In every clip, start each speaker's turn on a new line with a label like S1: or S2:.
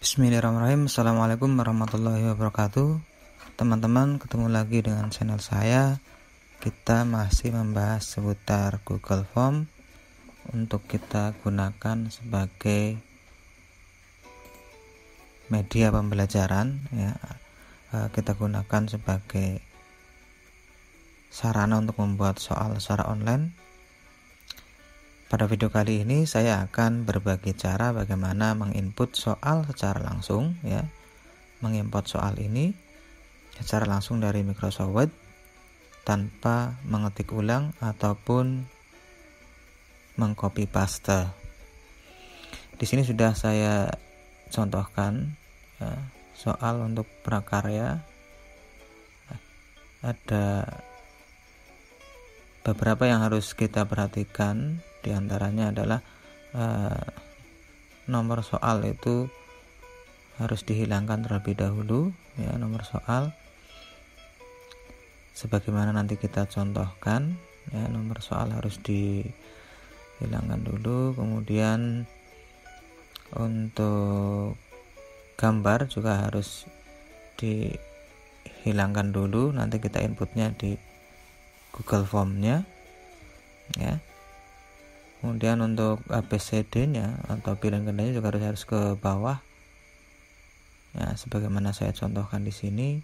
S1: Bismillahirrahmanirrahim. Assalamualaikum warahmatullahi wabarakatuh. Teman-teman, ketemu lagi dengan channel saya. Kita masih membahas seputar Google Form untuk kita gunakan sebagai media pembelajaran ya. Kita gunakan sebagai sarana untuk membuat soal secara online. Pada video kali ini saya akan berbagi cara bagaimana menginput soal secara langsung ya. Mengimport soal ini secara langsung dari Microsoft Word tanpa mengetik ulang ataupun mengcopy paste. Di sini sudah saya contohkan ya, soal untuk prakarya. Ada beberapa yang harus kita perhatikan. Di antaranya adalah nomor soal itu harus dihilangkan terlebih dahulu ya, nomor soal sebagaimana nanti kita contohkan ya, nomor soal harus dihilangkan dulu. Kemudian untuk gambar juga harus dihilangkan dulu, nanti kita inputnya di Google Form-nya ya. Kemudian untuk ABCD-nya atau pilihan gandanya juga harus ke bawah. Ya, sebagaimana saya contohkan di sini,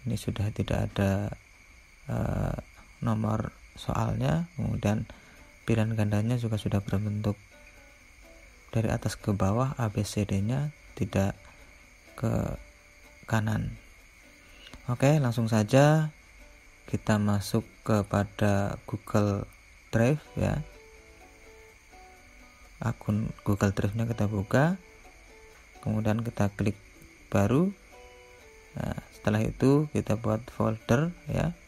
S1: ini sudah tidak ada nomor soalnya. Kemudian pilihan gandanya juga sudah berbentuk dari atas ke bawah, ABCD-nya tidak ke kanan. Oke, langsung saja kita masuk kepada Google Drive ya. Akun Google Drive-nya kita buka, kemudian kita klik baru. Nah, setelah itu kita buat folder ya,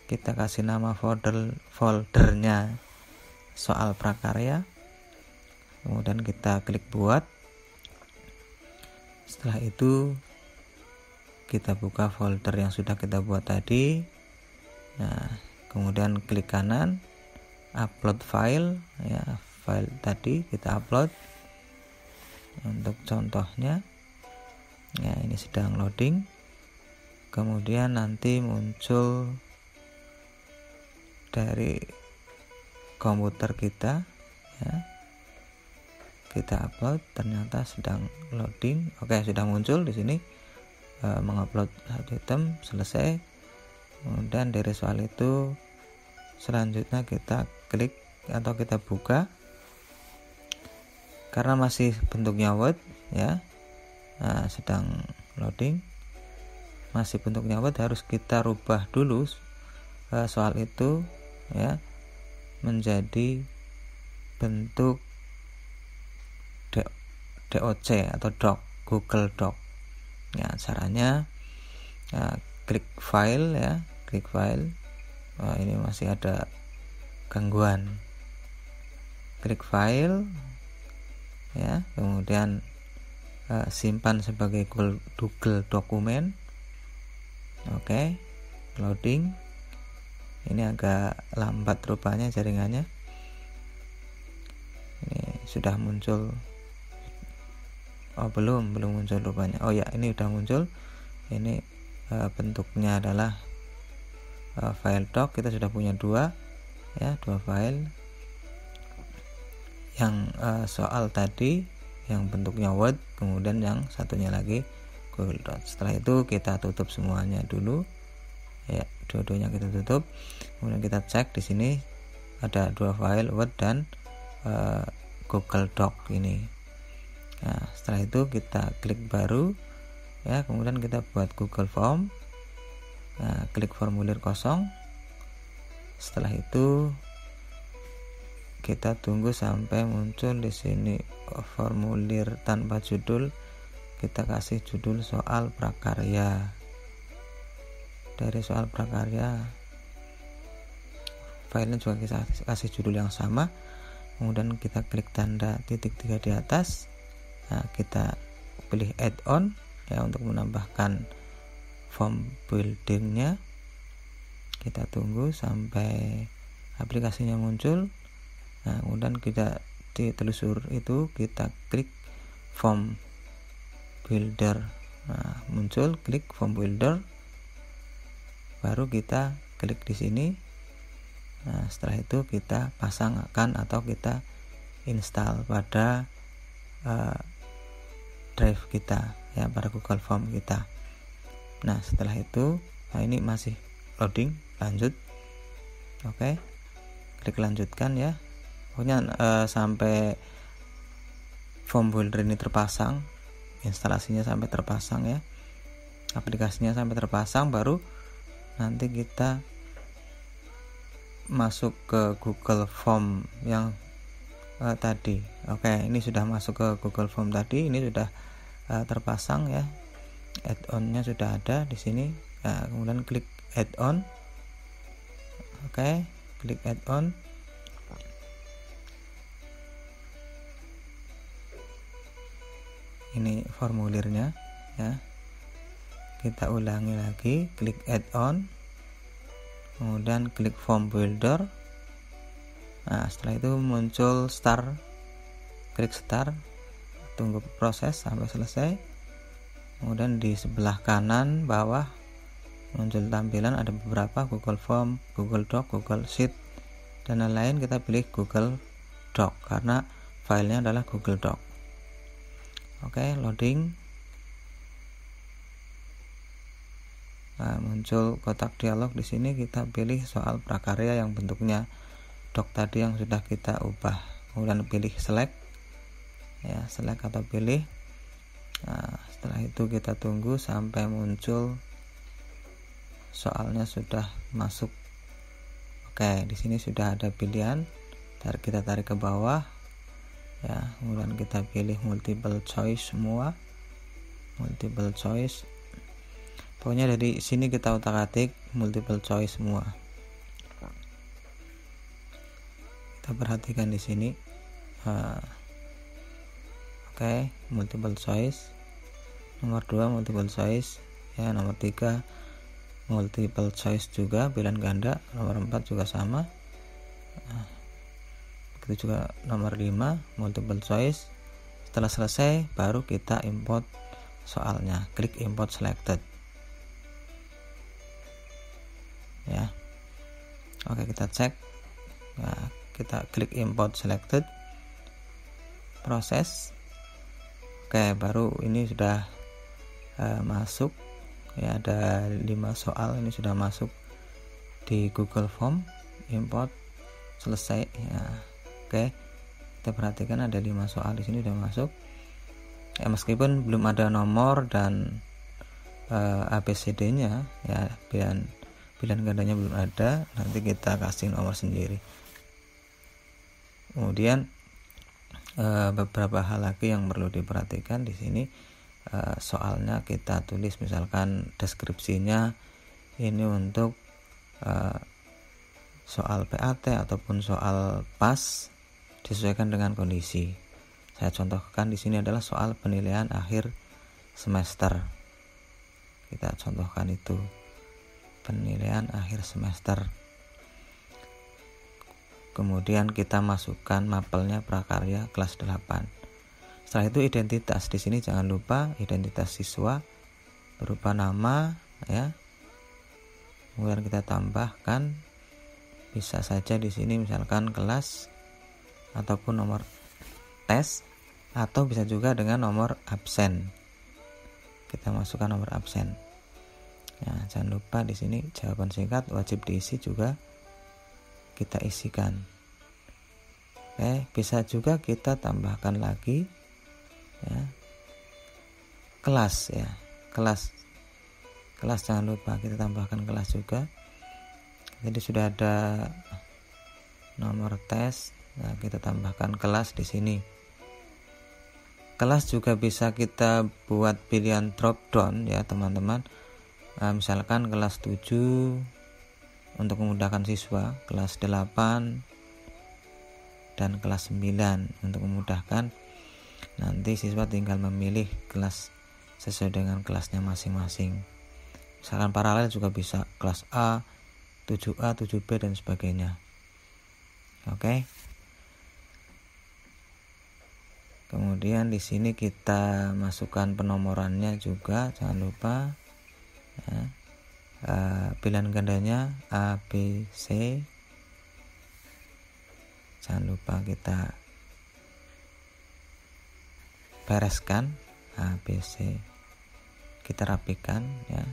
S1: kita kasih nama foldernya soal prakarya, kemudian kita klik buat. Setelah itu kita buka folder yang sudah kita buat tadi. Nah, kemudian klik kanan, upload file ya, file tadi kita upload. Untuk contohnya ya, ini sedang loading. Kemudian nanti muncul dari komputer kita ya, kita upload, ternyata sedang loading. Oke, sudah muncul di sini mengupload satu item, selesai. Kemudian dari soal itu selanjutnya kita klik atau kita buka. Karena masih bentuknya Word ya, nah, sedang loading, masih bentuknya Word, harus kita rubah dulu soal itu ya menjadi bentuk DOC atau Doc, Google Doc ya. Caranya klik file ya, klik file. Ini masih ada gangguan. Klik file ya, kemudian simpan sebagai Google dokumen. Oke, loading. Ini agak lambat rupanya jaringannya. Ini sudah muncul. Oh, belum muncul rupanya. Oh ya, ini sudah muncul. Ini bentuknya adalah file doc. Kita sudah punya dua file. Yang soal tadi yang bentuknya Word, kemudian yang satunya lagi Google Docs. Setelah itu kita tutup semuanya dulu ya, dua-duanya kita tutup. Kemudian kita cek di sini ada dua file, Word dan Google Doc ini. Nah, setelah itu kita klik baru ya, kemudian kita buat Google Form. Nah, klik formulir kosong. Setelah itu kita tunggu sampai muncul di sini formulir tanpa judul. Kita kasih judul soal prakarya. Dari soal prakarya filenya juga kita kasih judul yang sama. Kemudian kita klik tanda titik 3 di atas. Nah, kita pilih add-on ya untuk menambahkan form buildingnya. Kita tunggu sampai aplikasinya muncul. Nah, kemudian kita di telusur itu kita klik form builder. Nah, muncul, klik form builder, baru kita klik di sini. Nah, setelah itu kita pasangkan atau kita install pada drive kita, ya, pada Google Form kita. Nah, setelah itu, ini masih loading, lanjut. Oke, klik lanjutkan ya. Pokoknya sampai form builder ini terpasang, instalasinya sampai terpasang ya, aplikasinya sampai terpasang, baru nanti kita masuk ke Google Form yang tadi. Oke, ini sudah masuk ke Google Form tadi, ini sudah terpasang ya, add-on-nya sudah ada di sini. Nah, kemudian klik add-on. Oke, klik add-on. Ini formulirnya ya, kita ulangi lagi, klik add-on, kemudian klik form builder. Nah, setelah itu muncul start, klik start, tunggu proses sampai selesai. Kemudian di sebelah kanan bawah muncul tampilan ada beberapa, Google Form, Google Doc, Google Sheet, dan lain-lain. Kita pilih Google Doc karena filenya adalah Google Doc. Oke, loading. Nah, muncul kotak dialog di sini, kita pilih soal prakarya yang bentuknya doc tadi yang sudah kita ubah. Kemudian pilih select ya, select atau pilih. Nah, setelah itu kita tunggu sampai muncul soalnya sudah masuk. Oke, di sini sudah ada pilihan. Kita tarik ke bawah ya, kemudian kita pilih multiple choice semua, multiple choice. Pokoknya dari sini kita utak-atik multiple choice semua. Kita perhatikan di sini. Oke, multiple choice. Nomor 2 multiple choice ya, nomor 3 multiple choice juga, pilihan ganda. Nomor 4 juga sama. Begitu juga nomor 5 multiple choice. Setelah selesai baru kita import soalnya, klik import selected ya. Oke, kita cek. Nah, kita klik import selected, proses. Oke, baru ini sudah masuk ya, ada 5 soal ini sudah masuk di Google Form, import selesai ya. Oke, kita perhatikan ada 5 soal di sini sudah masuk ya, meskipun belum ada nomor dan ABCD-nya ya, pilihan gandanya belum ada, nanti kita kasih nomor sendiri. Kemudian beberapa hal lagi yang perlu diperhatikan di sini. Soalnya kita tulis misalkan deskripsinya ini untuk soal PAT ataupun soal PAS, disesuaikan dengan kondisi. Saya contohkan di sini adalah soal penilaian akhir semester. Kita contohkan itu, penilaian akhir semester. Kemudian kita masukkan mapelnya prakarya kelas 8. Setelah itu identitas, di sini jangan lupa identitas siswa berupa nama ya. Kemudian kita tambahkan, bisa saja di sini misalkan kelas ataupun nomor tes, atau bisa juga dengan nomor absen. Kita masukkan nomor absen. Ya, jangan lupa di sini jawaban singkat wajib diisi juga kita isikan. Oke, bisa juga kita tambahkan lagi ya, kelas ya, kelas jangan lupa kita tambahkan kelas juga. Jadi sudah ada nomor tes, nah kita tambahkan kelas di sini. Kelas juga bisa kita buat pilihan drop down ya teman-teman. Nah, misalkan kelas 7 untuk memudahkan siswa, kelas 8 dan kelas 9 untuk memudahkan. Nanti siswa tinggal memilih kelas sesuai dengan kelasnya masing-masing. Misalkan paralel juga bisa kelas A, 7A, 7B dan sebagainya. Oke. Kemudian di sini kita masukkan penomorannya juga, jangan lupa ya. Pilihan gandanya A, B, C, jangan lupa kita bereskan A, B, C, kita rapikan ya,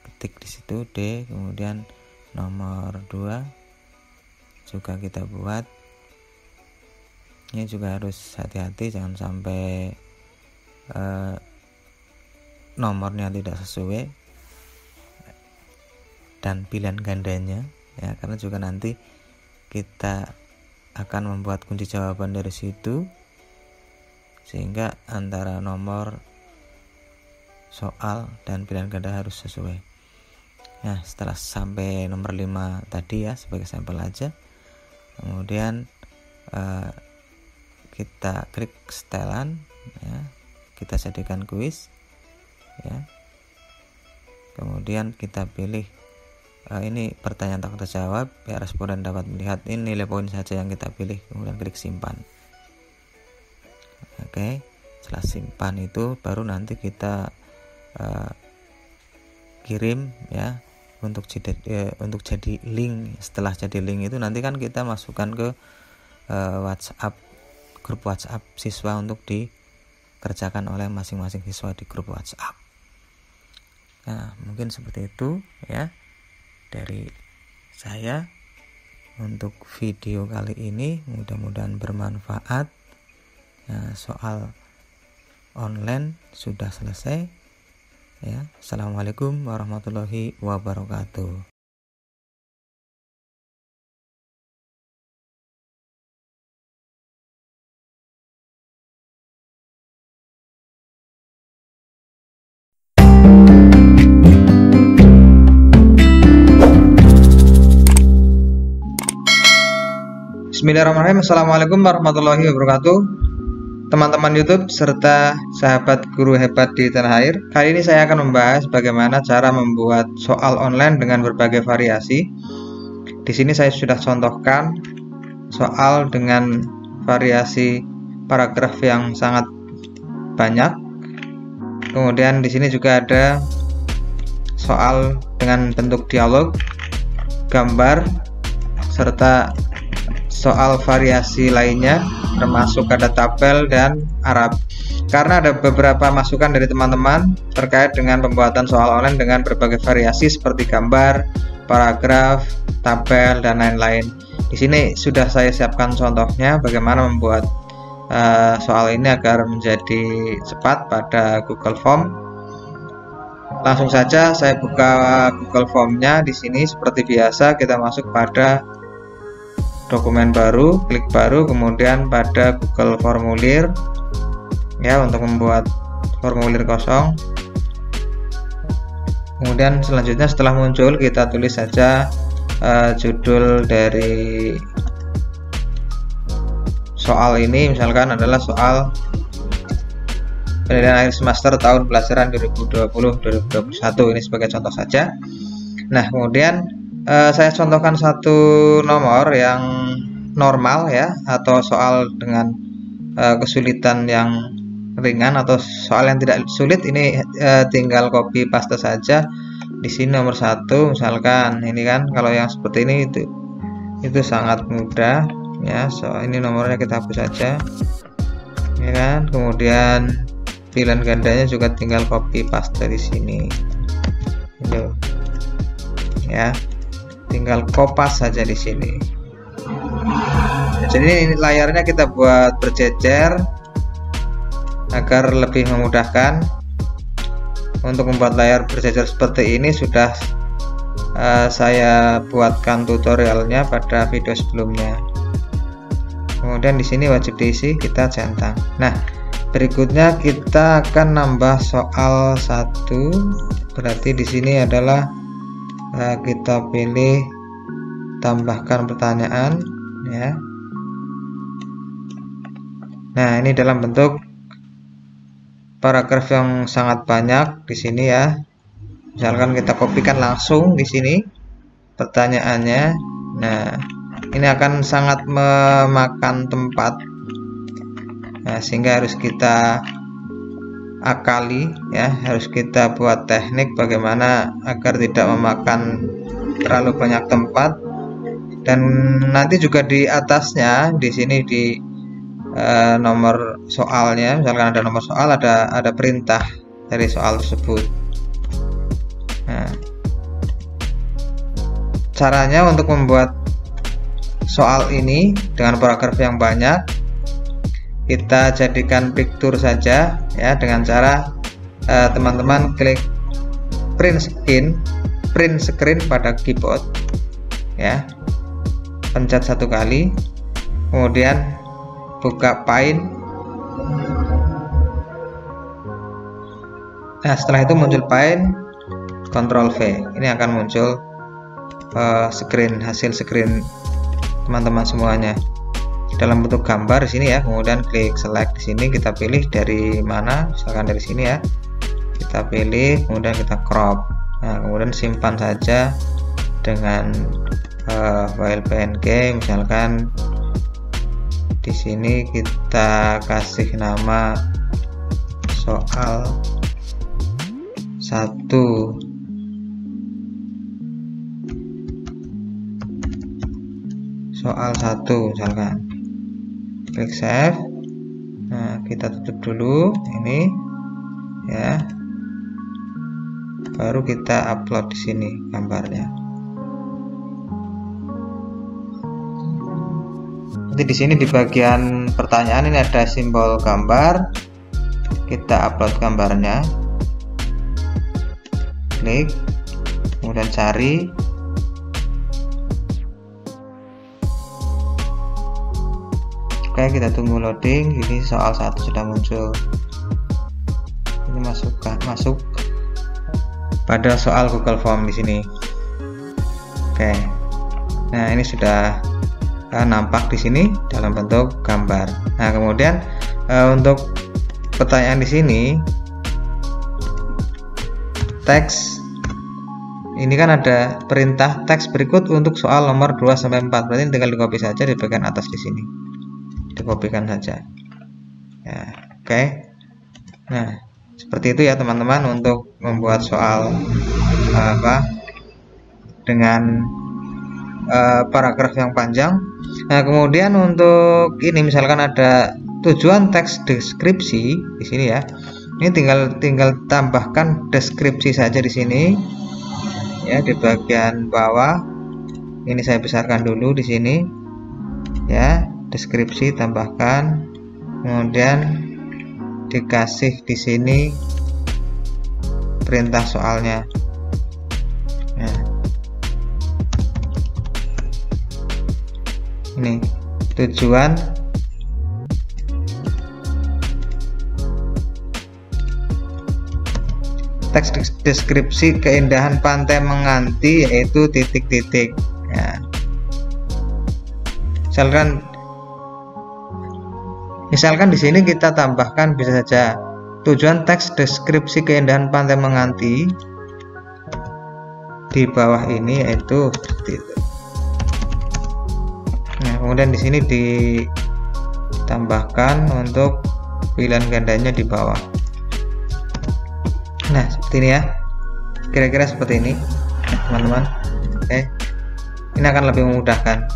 S1: ketik di situ D, kemudian nomor 2 juga kita buat. Ini juga harus hati-hati, jangan sampai nomornya tidak sesuai dan pilihan gandanya ya, karena juga nanti kita akan membuat kunci jawaban dari situ, sehingga antara nomor soal dan pilihan ganda harus sesuai. Nah, setelah sampai nomor 5 tadi ya, sebagai sampel aja, kemudian kita klik setelan ya, kita jadikan kuis ya, kemudian kita pilih ini pertanyaan tak terjawab, biar responden dapat melihat ini nilai poin saja yang kita pilih, kemudian klik simpan. Oke, setelah simpan itu baru nanti kita kirim ya, untuk jadi link. Setelah jadi link itu nanti kan kita masukkan ke WhatsApp, grup WhatsApp siswa untuk dikerjakan oleh masing-masing siswa di grup WhatsApp. Nah, mungkin seperti itu ya dari saya untuk video kali ini, mudah-mudahan bermanfaat. Nah, soal online sudah selesai ya. Assalamualaikum warahmatullahi wabarakatuh.
S2: Bismillahirrahmanirrahim. Assalamualaikum warahmatullahi wabarakatuh, teman-teman YouTube serta sahabat guru hebat di tanah air. Kali ini saya akan membahas bagaimana cara membuat soal online dengan berbagai variasi. Di sini saya sudah contohkan soal dengan variasi paragraf yang sangat banyak. Kemudian di sini juga ada soal dengan bentuk dialog, gambar, serta soal variasi lainnya termasuk ada tabel dan Arab. Karena ada beberapa masukan dari teman-teman terkait dengan pembuatan soal online dengan berbagai variasi seperti gambar, paragraf, tabel, dan lain-lain. Di sini sudah saya siapkan contohnya bagaimana membuat soal ini agar menjadi cepat pada Google Form. Langsung saja saya buka Google Formnya. Di sini seperti biasa kita masuk pada dokumen baru, klik baru, kemudian pada Google Formulir ya, untuk membuat formulir kosong. Kemudian selanjutnya setelah muncul kita tulis saja judul dari soal ini, misalkan adalah soal penilaian akhir semester tahun pelajaran 2020-2021, ini sebagai contoh saja. Nah, kemudian saya contohkan satu nomor yang normal ya, atau soal dengan kesulitan yang ringan atau soal yang tidak sulit. Ini tinggal copy paste saja. Di sini nomor 1 misalkan, ini kan kalau yang seperti ini itu sangat mudah ya. So ini nomornya kita hapus saja ya kan. Kemudian pilihan gandanya juga tinggal copy paste di sini itu ya, tinggal kopas saja di sini. Jadi ini layarnya kita buat berjejer agar lebih memudahkan. Untuk membuat layar berjejer seperti ini sudah saya buatkan tutorialnya pada video sebelumnya. Kemudian di sini wajib diisi, kita centang. Nah, berikutnya kita akan nambah soal 1. Berarti di sini adalah kita pilih tambahkan pertanyaan ya. Nah, ini dalam bentuk paragraf yang sangat banyak di sini ya. Misalkan kita kopikan langsung di sini pertanyaannya. Nah, ini akan sangat memakan tempat Nah, sehingga harus kita akali ya, harus kita buat teknik bagaimana agar tidak memakan terlalu banyak tempat. Dan nanti juga di atasnya di sini di nomor soalnya, misalkan ada nomor soal, ada perintah dari soal tersebut. Nah, caranya untuk membuat soal ini dengan paragraf yang banyak, kita jadikan picture saja ya, dengan cara teman-teman klik print screen pada keyboard ya, pencet 1 kali, kemudian buka Paint. Nah, setelah itu muncul Paint, Ctrl V, ini akan muncul hasil screen teman-teman semuanya dalam bentuk gambar di sini ya. Kemudian klik select di sini, kita pilih dari mana, misalkan dari sini ya, kita pilih, kemudian kita crop. Nah, kemudian simpan saja dengan file PNG, misalkan di sini kita kasih nama soal 1. Soal 1 misalkan, klik save. Nah, kita tutup dulu ini ya, baru kita upload di sini gambarnya. Nanti di sini di bagian pertanyaan ini ada simbol gambar, kita upload gambarnya, klik, kemudian cari. Oke, kita tunggu loading. Ini soal 1 sudah muncul. Ini masuk pada soal Google Form di sini. Oke. Nah, ini sudah nampak di sini dalam bentuk gambar. Nah, kemudian untuk pertanyaan di sini teks ini kan ada perintah teks berikut untuk soal nomor 2 sampai 4. Berarti tinggal di copy saja di bagian atas di sini. Dikopikan saja. Ya, oke. Nah, seperti itu ya teman-teman untuk membuat soal dengan paragraf yang panjang. Nah, kemudian untuk ini misalkan ada tujuan teks deskripsi di sini ya. Ini tinggal tambahkan deskripsi saja di sini ya, di bagian bawah. Ini saya besarkan dulu di sini ya, deskripsi tambahkan, kemudian dikasih di sini perintah soalnya. Nah, ini tujuan teks deskripsi keindahan pantai Menganti yaitu titik-titik ya. Misalkan di sini kita tambahkan bisa saja tujuan teks deskripsi keindahan pantai Menganti di bawah ini yaitu seperti itu. Nah, kemudian di sini ditambahkan untuk pilihan gandanya di bawah. Nah, seperti ini ya, kira-kira seperti ini teman-teman. Oke, ini akan lebih memudahkan.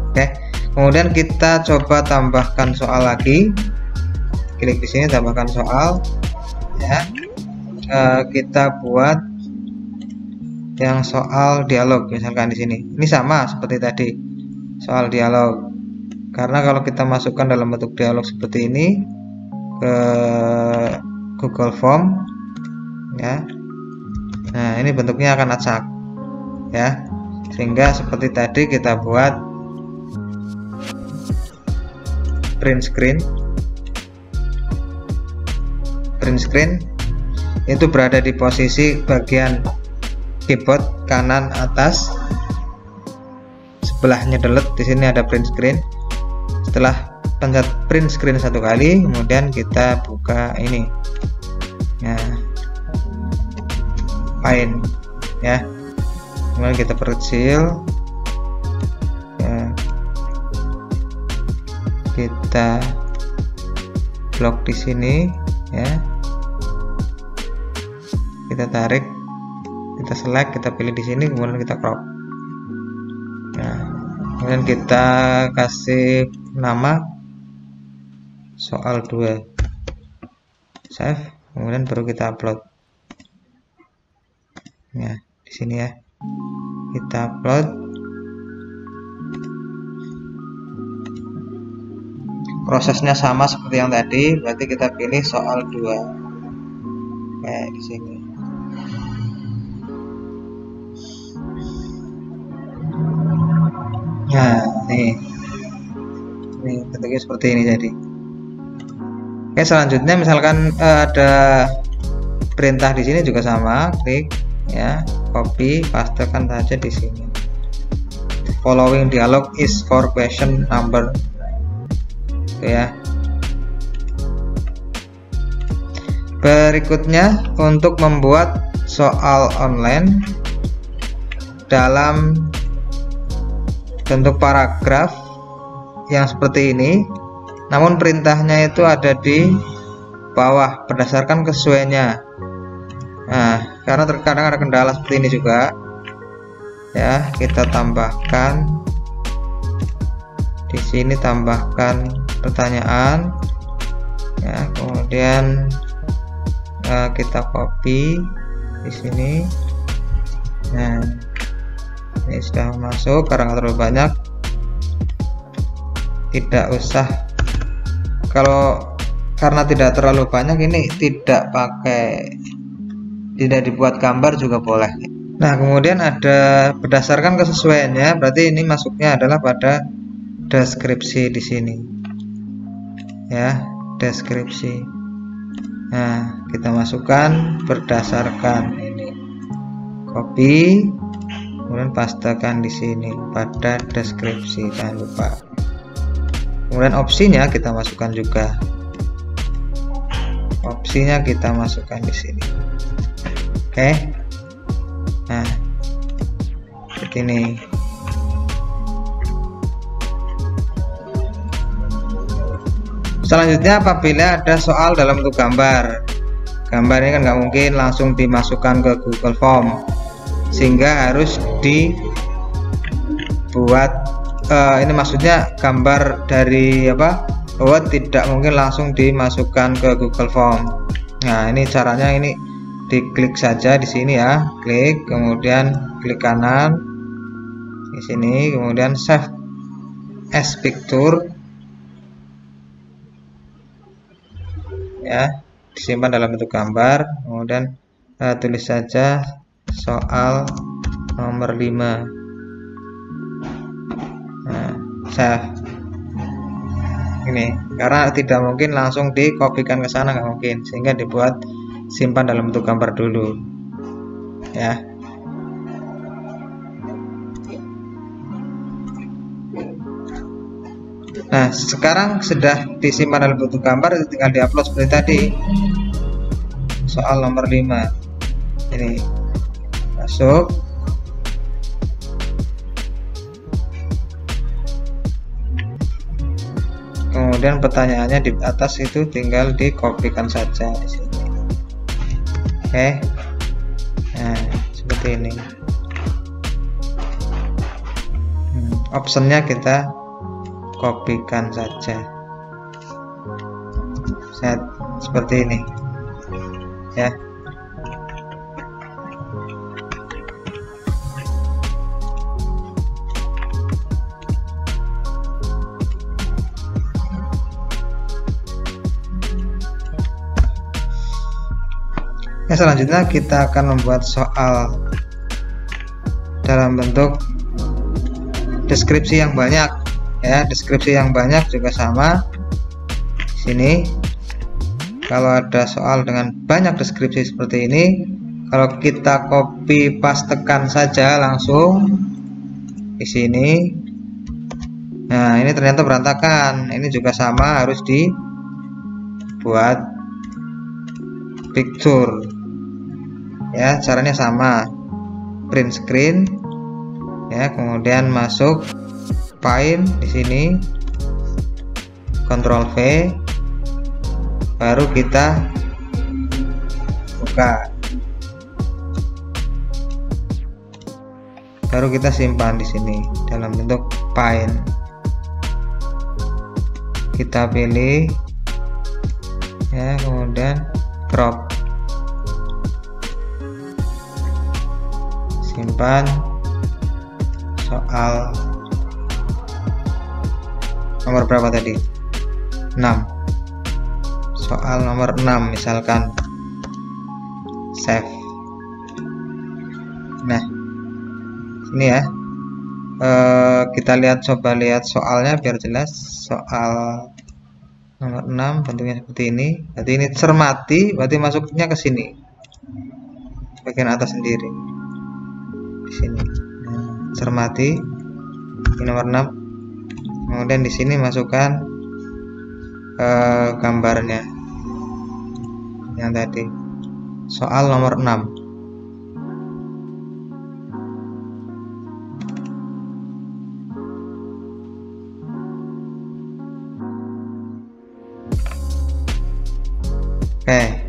S2: Oke, kemudian kita coba tambahkan soal lagi. Klik di sini tambahkan soal ya. Kita buat yang soal dialog misalkan di sini. Ini sama seperti tadi soal dialog, karena kalau kita masukkan dalam bentuk dialog seperti ini ke Google Form ya, nah ini bentuknya akan acak ya, sehingga seperti tadi kita buat print screen itu berada di posisi bagian keyboard kanan atas sebelahnya delete. Di sini ada print screen. Setelah pencet print screen 1 kali, kemudian kita buka ini ya, Paint ya, kemudian kita perkecil ya, kita blok di sini ya. Kita tarik, kita select, kita pilih di sini, kemudian kita crop. Nah, kemudian kita kasih nama soal 2, save, kemudian baru kita upload. Nah, di sini ya, kita upload. Prosesnya sama seperti yang tadi, berarti kita pilih soal 2 kayak di sini. Nah, nih bentuknya seperti ini jadi. Oke, selanjutnya misalkan ada perintah di sini juga sama, klik ya, copy, pastekan saja di sini. Following dialog is for question number. Oke ya. Berikutnya untuk membuat soal online dalam bentuk paragraf yang seperti ini, namun perintahnya itu ada di bawah berdasarkan kesesuaiannya. Nah, karena terkadang ada kendala seperti ini juga ya, kita tambahkan di sini, tambahkan pertanyaan ya, kemudian kita copy di sini. Nah, ini sudah masuk, karena terlalu banyak, tidak usah. Karena tidak terlalu banyak, ini tidak dibuat gambar juga boleh. Nah, kemudian ada berdasarkan kesesuaiannya, berarti ini masuknya adalah pada deskripsi di sini ya, deskripsi. Nah, kita masukkan berdasarkan ini, copy, kemudian pastekan di sini pada deskripsi, jangan lupa. Kemudian opsinya kita masukkan juga, opsinya kita masukkan di sini. Oke. Nah, seperti ini. Selanjutnya, apabila ada soal dalam bentuk gambar, gambar ini kan nggak mungkin langsung dimasukkan ke Google Form, sehingga harus dibuat ini, maksudnya gambar dari Word tidak mungkin langsung dimasukkan ke Google Form. Nah, ini caranya, ini diklik saja di sini ya, klik, kemudian klik kanan di sini, kemudian save as picture ya, disimpan dalam bentuk gambar, kemudian tulis saja soal nomor 5. Nah, save. Ini karena tidak mungkin langsung dikopikan ke sana, nggak mungkin, sehingga dibuat simpan dalam bentuk gambar dulu ya. Nah, sekarang sudah disimpan dalam bentuk gambar, tinggal diupload seperti tadi. Soal nomor 5 ini masuk, kemudian pertanyaannya di atas itu tinggal dikopikan saja di sini. Oke. Nah, seperti ini. Optionnya kita kopikan saja, set seperti ini ya. Selanjutnya kita akan membuat soal dalam bentuk deskripsi yang banyak ya. Deskripsi yang banyak juga sama di sini. Kalau ada soal dengan banyak deskripsi seperti ini, kalau kita copy pastekan saja langsung di sini. Nah, ini ternyata berantakan. Ini juga sama, harus dibuat picture ya. Caranya sama, print screen ya, kemudian masuk file di sini, Ctrl V, baru kita buka, baru kita simpan di sini dalam bentuk file. Kita pilih ya, kemudian crop, simpan soal nomor berapa tadi, 6, soal nomor 6 misalkan, save. Nah ini ya, kita coba lihat soalnya biar jelas. Soal nomor 6 bentuknya seperti ini, berarti ini cermati, berarti masuknya ke sini bagian atas sendiri di sini. Nah, cermati ini nomor 6, kemudian di sini masukkan gambarnya yang tadi, soal nomor 6. Oke,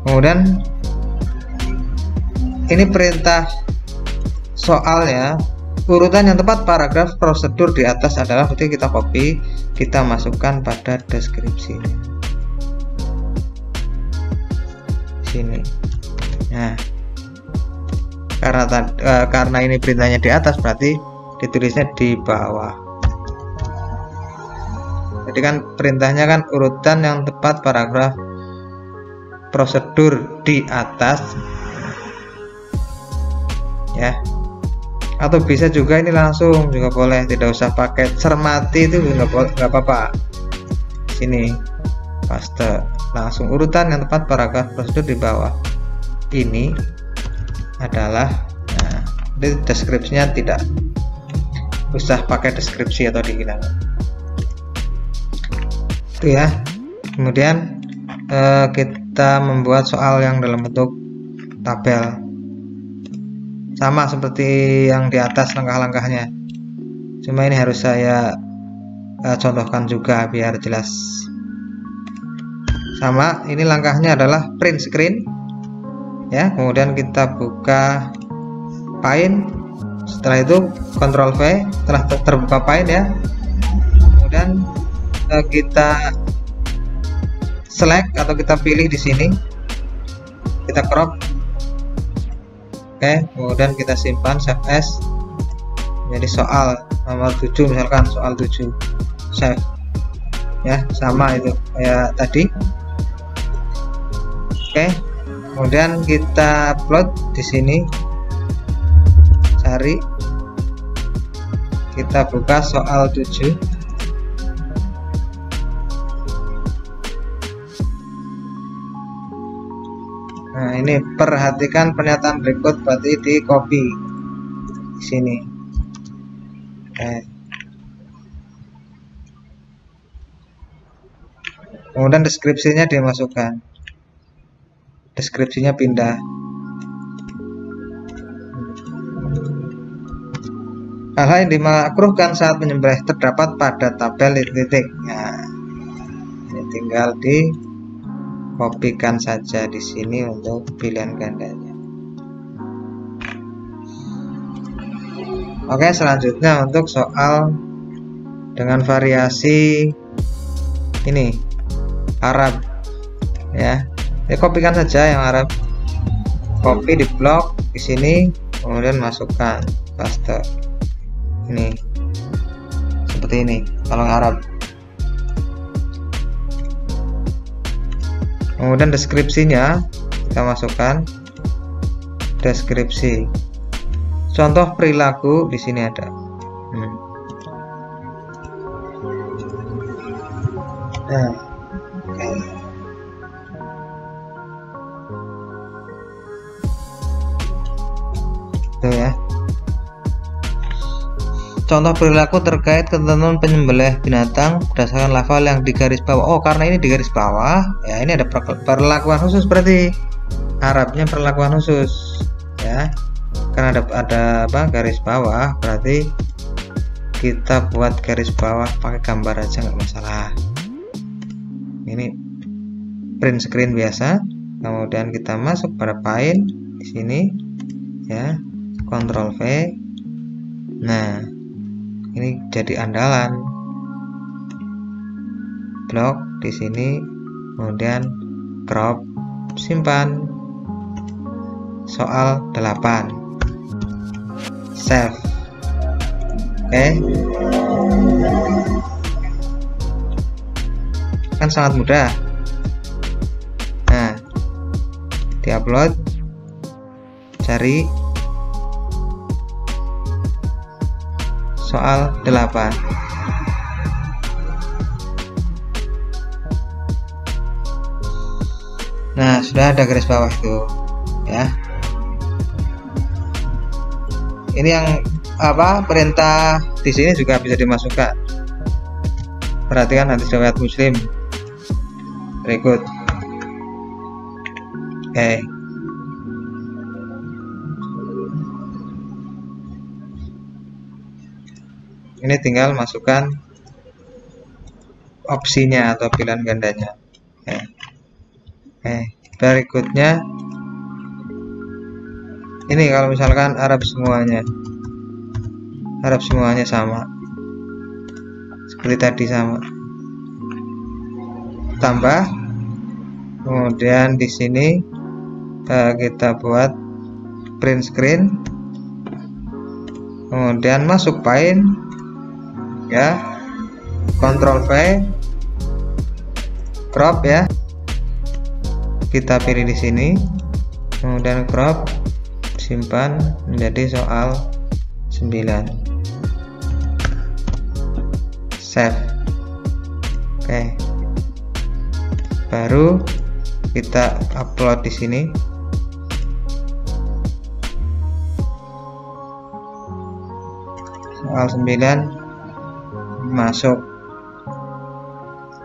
S2: kemudian ini perintah soalnya, urutan yang tepat paragraf prosedur di atas adalah, berarti kita copy, kita masukkan pada deskripsi sini. Nah, karena ini perintahnya di atas, berarti ditulisnya di bawah. Jadi kan perintahnya kan urutan yang tepat paragraf prosedur di atas ya, atau bisa juga ini langsung juga boleh, tidak usah pakai cermati, itu nggak apa-apa. Sini paste langsung urutan yang tepat paragraf prosedur di bawah. Ini adalah, nah, deskripsinya tidak usah pakai deskripsi atau dihilangkan itu ya. Kemudian kita membuat soal yang dalam bentuk tabel, sama seperti yang di atas langkah-langkahnya, cuma ini harus saya contohkan juga biar jelas. Sama, ini langkahnya adalah print screen ya, kemudian kita buka Paint, setelah itu Ctrl V setelah terbuka Paint ya, kemudian kita select atau kita pilih di sini, kita crop. Oke, kemudian kita simpan, save as. Jadi soal nomor 7 misalkan, soal 7, save ya, sama itu kayak tadi. Oke, kemudian kita upload di sini, cari, kita buka soal 7. Nah, ini perhatikan pernyataan berikut, berarti di copy di sini. Oke. Kemudian deskripsinya dimasukkan. Deskripsinya pindah. Hal-hal yang dimakruhkan saat menyembelih terdapat pada tabel titik. Nah, ini tinggal di kopikan saja di sini untuk pilihan gandanya. Oke, selanjutnya untuk soal dengan variasi ini Arab ya. Kopikan saja yang Arab, copy di blok di sini, kemudian masukkan, paste. Ini seperti ini kalau Arab. Kemudian deskripsinya kita masukkan, deskripsi, contoh perilaku di sini ada. Nah, okay. Itu ya. Contoh perilaku terkait ketentuan penyembelih binatang berdasarkan lafal yang di garis bawah. Oh, karena ini di garis bawah, ya ini ada perlakuan khusus, berarti Arabnya perlakuan khusus, ya. Karena ada apa garis bawah, berarti kita buat garis bawah pakai gambar aja nggak masalah. Ini print screen biasa, kemudian kita masuk pada file di sini ya, Ctrl V. Nah, ini jadi andalan blok di sini, kemudian crop, simpan soal 8, save. Oke, kan sangat mudah. Nah, diupload, cari soal 8. Nah, sudah ada garis bawah tuh ya. Ini yang perintah di sini juga bisa dimasukkan. Perhatikan hadis riwayat Muslim berikut. Oke. Ini tinggal masukkan opsinya atau pilihan gandanya. Berikutnya ini kalau misalkan Arab semuanya sama seperti tadi, sama tambah, kemudian di sini kita buat print screen, kemudian masuk file ya, Ctrl V, crop ya, kita pilih di sini, kemudian crop, simpan menjadi soal 9, save. Oke, baru kita upload di sini. Soal 9 masuk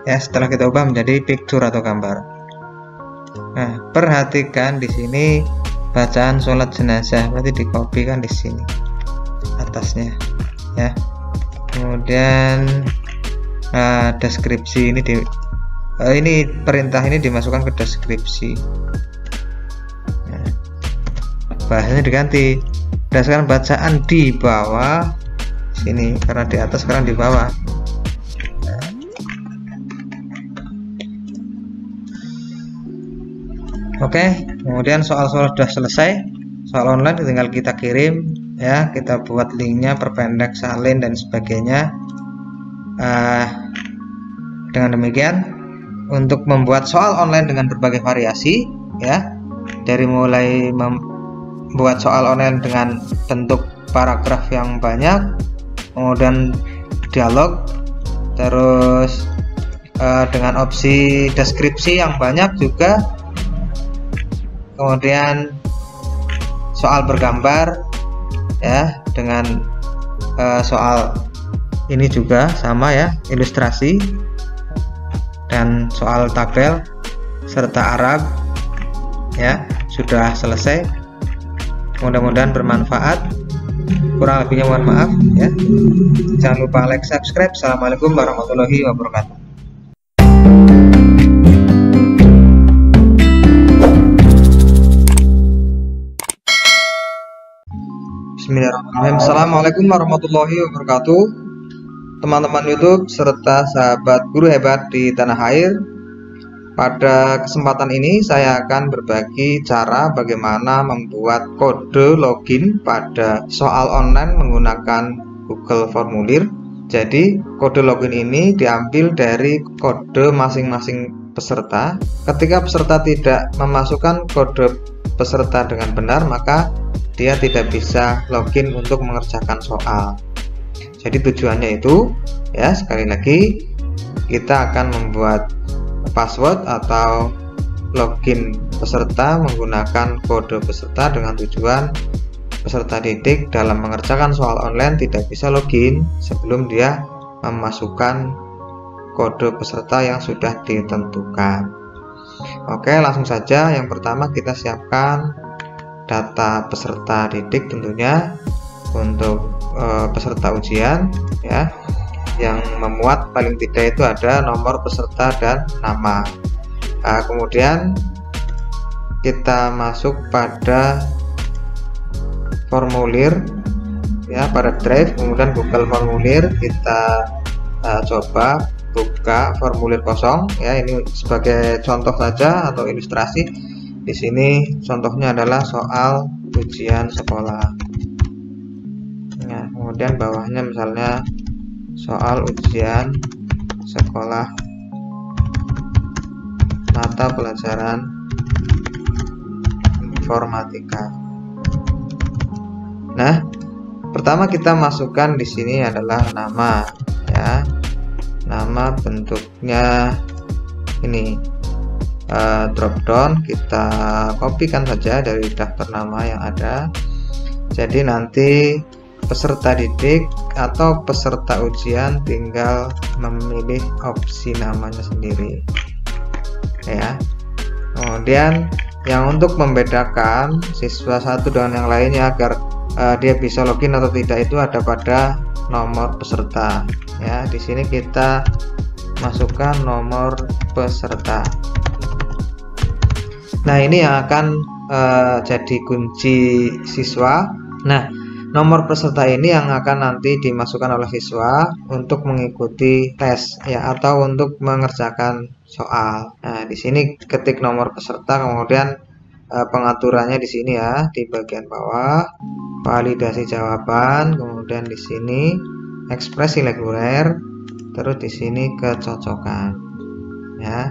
S2: ya, setelah kita ubah menjadi picture atau gambar. Nah, perhatikan di sini bacaan sholat jenazah, berarti dikopikan di sini atasnya ya. Kemudian deskripsi ini ini perintah ini dimasukkan ke deskripsi. Nah, bahasanya diganti berdasarkan bacaan di bawah sini, karena di atas sekarang di bawah. Oke, kemudian soal-soal sudah selesai, soal online tinggal kita kirim ya, kita buat linknya, perpendek, salin dan sebagainya. Dengan demikian, untuk membuat soal online dengan berbagai variasi ya, dari mulai membuat soal online dengan bentuk paragraf yang banyak, kemudian dialog, terus dengan opsi deskripsi yang banyak juga, kemudian soal bergambar ya, dengan soal ini juga sama ya, ilustrasi, dan soal tabel serta Arab ya, sudah selesai. Mudah-mudahan bermanfaat, kurang lebihnya mohon maaf ya. Jangan lupa like, subscribe. Assalamualaikum warahmatullahi wabarakatuh. Bismillahirrahmanirrahim. Assalamualaikum warahmatullahi wabarakatuh, teman-teman YouTube serta sahabat guru hebat di tanah air. Pada kesempatan ini saya akan berbagi cara bagaimana membuat kode login pada soal online menggunakan Google Formulir. Jadi kode login ini diambil dari kode masing-masing peserta. Ketika peserta tidak memasukkan kode peserta dengan benar, maka dia tidak bisa login untuk mengerjakan soal. Jadi tujuannya itu ya, sekali lagi kita akan membuat password atau login peserta menggunakan kode peserta dengan tujuan peserta didik dalam mengerjakan soal online tidak bisa login sebelum dia memasukkan kode peserta yang sudah ditentukan. Oke, langsung saja. Yang pertama kita siapkan data peserta didik tentunya untuk peserta ujian ya, yang memuat paling tidak itu ada nomor peserta dan nama. Nah, kemudian kita masuk pada formulir ya, pada drive, kemudian Google formulir, kita coba buka formulir kosong ya. Ini sebagai contoh saja atau ilustrasi. Di sini contohnya adalah soal ujian sekolah. Nah, kemudian bawahnya misalnya soal ujian sekolah mata pelajaran informatika. Nah, pertama kita masukkan di sini adalah nama ya. Nama bentuknya ini drop down, kita kopikan saja dari daftar nama yang ada. Jadi nanti peserta didik atau peserta ujian tinggal memilih opsi namanya sendiri ya. Kemudian yang untuk membedakan siswa satu dengan yang lainnya agar dia bisa login atau tidak itu ada pada nomor peserta ya. Di sini kita masukkan nomor peserta. Nah, ini yang akan jadi kunci siswa. Nah, nomor peserta ini yang akan nanti dimasukkan oleh siswa untuk mengikuti tes ya, atau untuk mengerjakan soal. Nah, di sini ketik nomor peserta, kemudian pengaturannya di sini ya, di bagian bawah validasi jawaban, kemudian di sini ekspresi reguler, terus di sini kecocokan ya.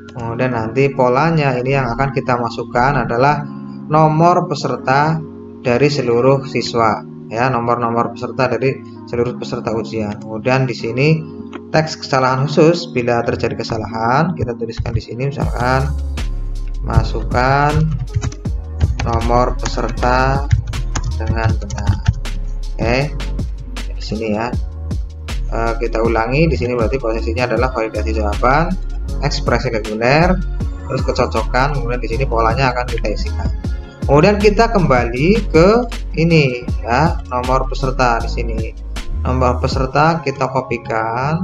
S2: Kemudian nanti polanya ini yang akan kita masukkan adalah nomor peserta dari seluruh siswa ya, nomor-nomor peserta dari seluruh peserta ujian. Kemudian di sini teks kesalahan khusus, bila terjadi kesalahan kita tuliskan di sini misalkan masukkan nomor peserta dengan benar. Oke, di sini ya. Kita ulangi di sini, berarti posisinya adalah validasi jawaban, ekspresi reguler, terus kecocokan, kemudian di sini polanya akan kita isikan. Kemudian kita kembali ke ini ya, nomor peserta. Di sini nomor peserta kita kopikan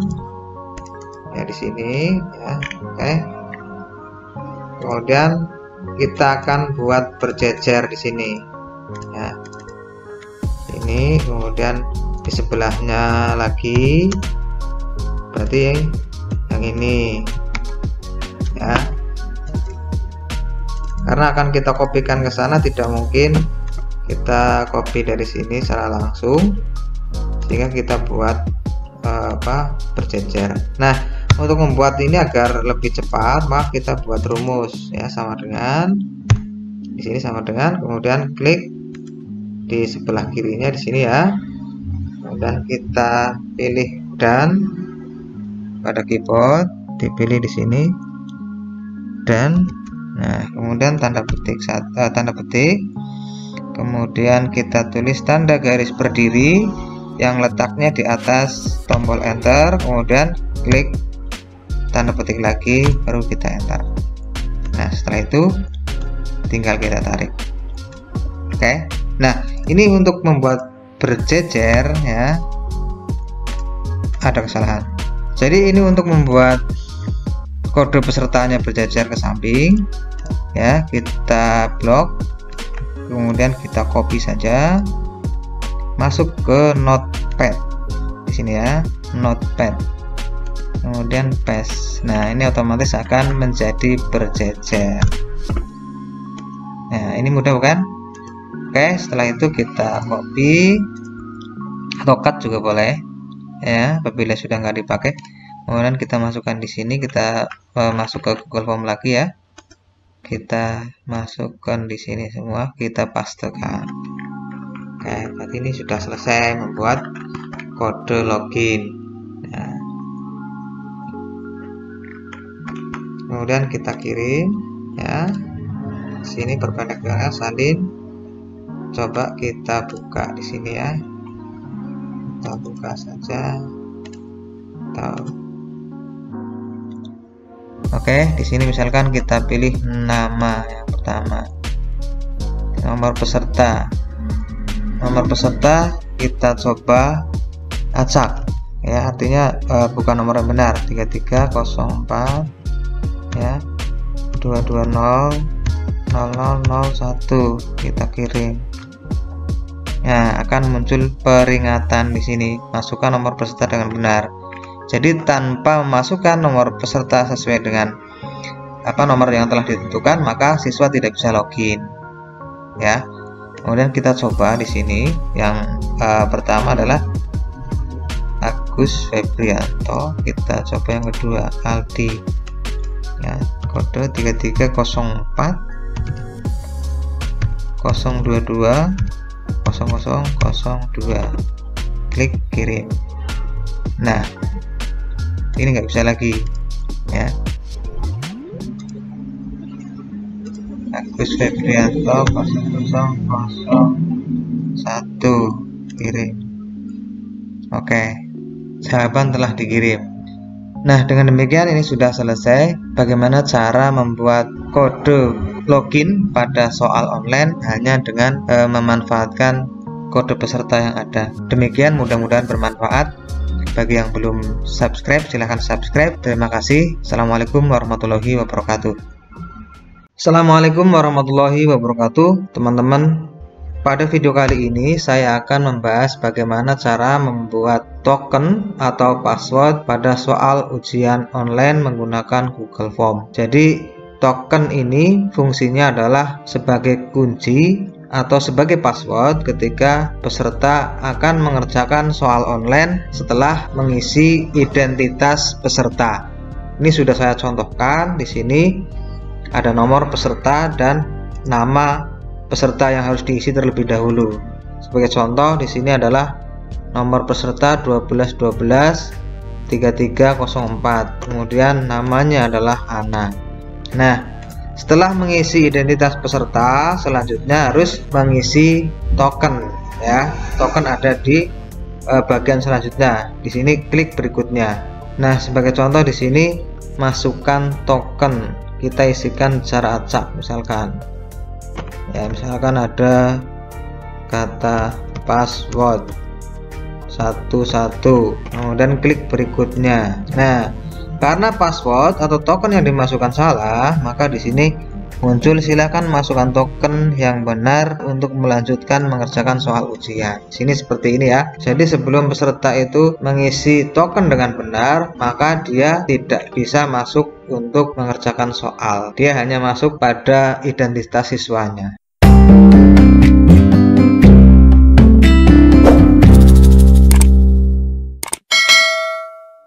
S2: ya di sini ya. Oke. Kemudian kita akan buat berjejer di sini ya. Ini kemudian di sebelahnya lagi, berarti yang ini ya, karena akan kita kopikan ke sana, tidak mungkin kita copy dari sini secara langsung, sehingga kita buat berjejer. Nah, untuk membuat ini agar lebih cepat, maka kita buat rumus ya, sama dengan di sini, sama dengan, kemudian klik di sebelah kirinya di sini ya, kemudian kita pilih dan pada keyboard, dipilih di sini dan. Nah, kemudian tanda petik, kemudian kita tulis tanda garis berdiri yang letaknya di atas tombol enter, kemudian klik tanda petik lagi, baru kita enter. Nah, setelah itu tinggal kita tarik. Oke. Nah, ini untuk membuat berjejer ya, ada kesalahan. Jadi ini untuk membuat kode pesertanya berjejer ke samping ya, kita blok, kemudian kita copy saja, masuk ke notepad di sini ya, notepad, kemudian paste. Nah, ini otomatis akan menjadi berjejer. Nah, ini mudah bukan? Oke, setelah itu kita copy atau cut juga boleh ya, apabila sudah nggak dipakai. Kemudian kita masukkan di sini, kita masuk ke Google Form lagi ya, kita masukkan di sini semua, kita pastekan. Oke, berarti ini sudah selesai membuat kode login. Nah, kemudian kita kirim ya, sini perpendeknya salin. Coba kita buka di sini ya, kita buka saja. Oke, di sini misalkan kita pilih nama yang pertama, nomor peserta. Nomor peserta kita coba acak ya, artinya bukan nomor yang benar, 3304 ya. 2200001 kita kirim. Nah, akan muncul peringatan di sini, masukkan nomor peserta dengan benar. Jadi tanpa memasukkan nomor peserta sesuai dengan nomor yang telah ditentukan, maka siswa tidak bisa login. Ya. Kemudian kita coba di sini yang pertama adalah Agus Febrianto, kita coba yang kedua Aldi. Ya, kode 3304 022 0002, klik kirim. Nah, ini nggak bisa lagi, ya. Agus Febrianto 0001 kirim. Oke, jawaban telah dikirim. Nah, dengan demikian ini sudah selesai bagaimana cara membuat kode login pada soal online hanya dengan memanfaatkan kode peserta yang ada. Demikian, mudah-mudahan bermanfaat. Bagi yang belum subscribe, silahkan subscribe. Terima kasih. Assalamualaikum warahmatullahi wabarakatuh. Assalamualaikum warahmatullahi wabarakatuh, teman-teman. Pada video kali ini saya akan membahas bagaimana cara membuat token atau password pada soal ujian online menggunakan Google Form. Jadi token ini fungsinya adalah sebagai kunci atau sebagai password ketika peserta akan mengerjakan soal online setelah mengisi identitas peserta. Ini sudah saya contohkan di sini, ada nomor peserta dan nama peserta yang harus diisi terlebih dahulu. Sebagai contoh di sini adalah nomor peserta 1212 3304. Kemudian namanya adalah Ana. Nah, setelah mengisi identitas peserta, selanjutnya harus mengisi token, ya. Token ada di bagian selanjutnya. Di sini klik berikutnya. Nah, sebagai contoh di sini masukkan token, kita isikan secara acak, misalkan. Ya, misalkan ada kata password 11, kemudian klik berikutnya. Nah, karena password atau token yang dimasukkan salah, maka di sini muncul silakan masukkan token yang benar untuk melanjutkan mengerjakan soal ujian. Sini seperti ini ya. Jadi sebelum peserta itu mengisi token dengan benar, maka dia tidak bisa masuk untuk mengerjakan soal. Dia hanya masuk pada identitas siswanya.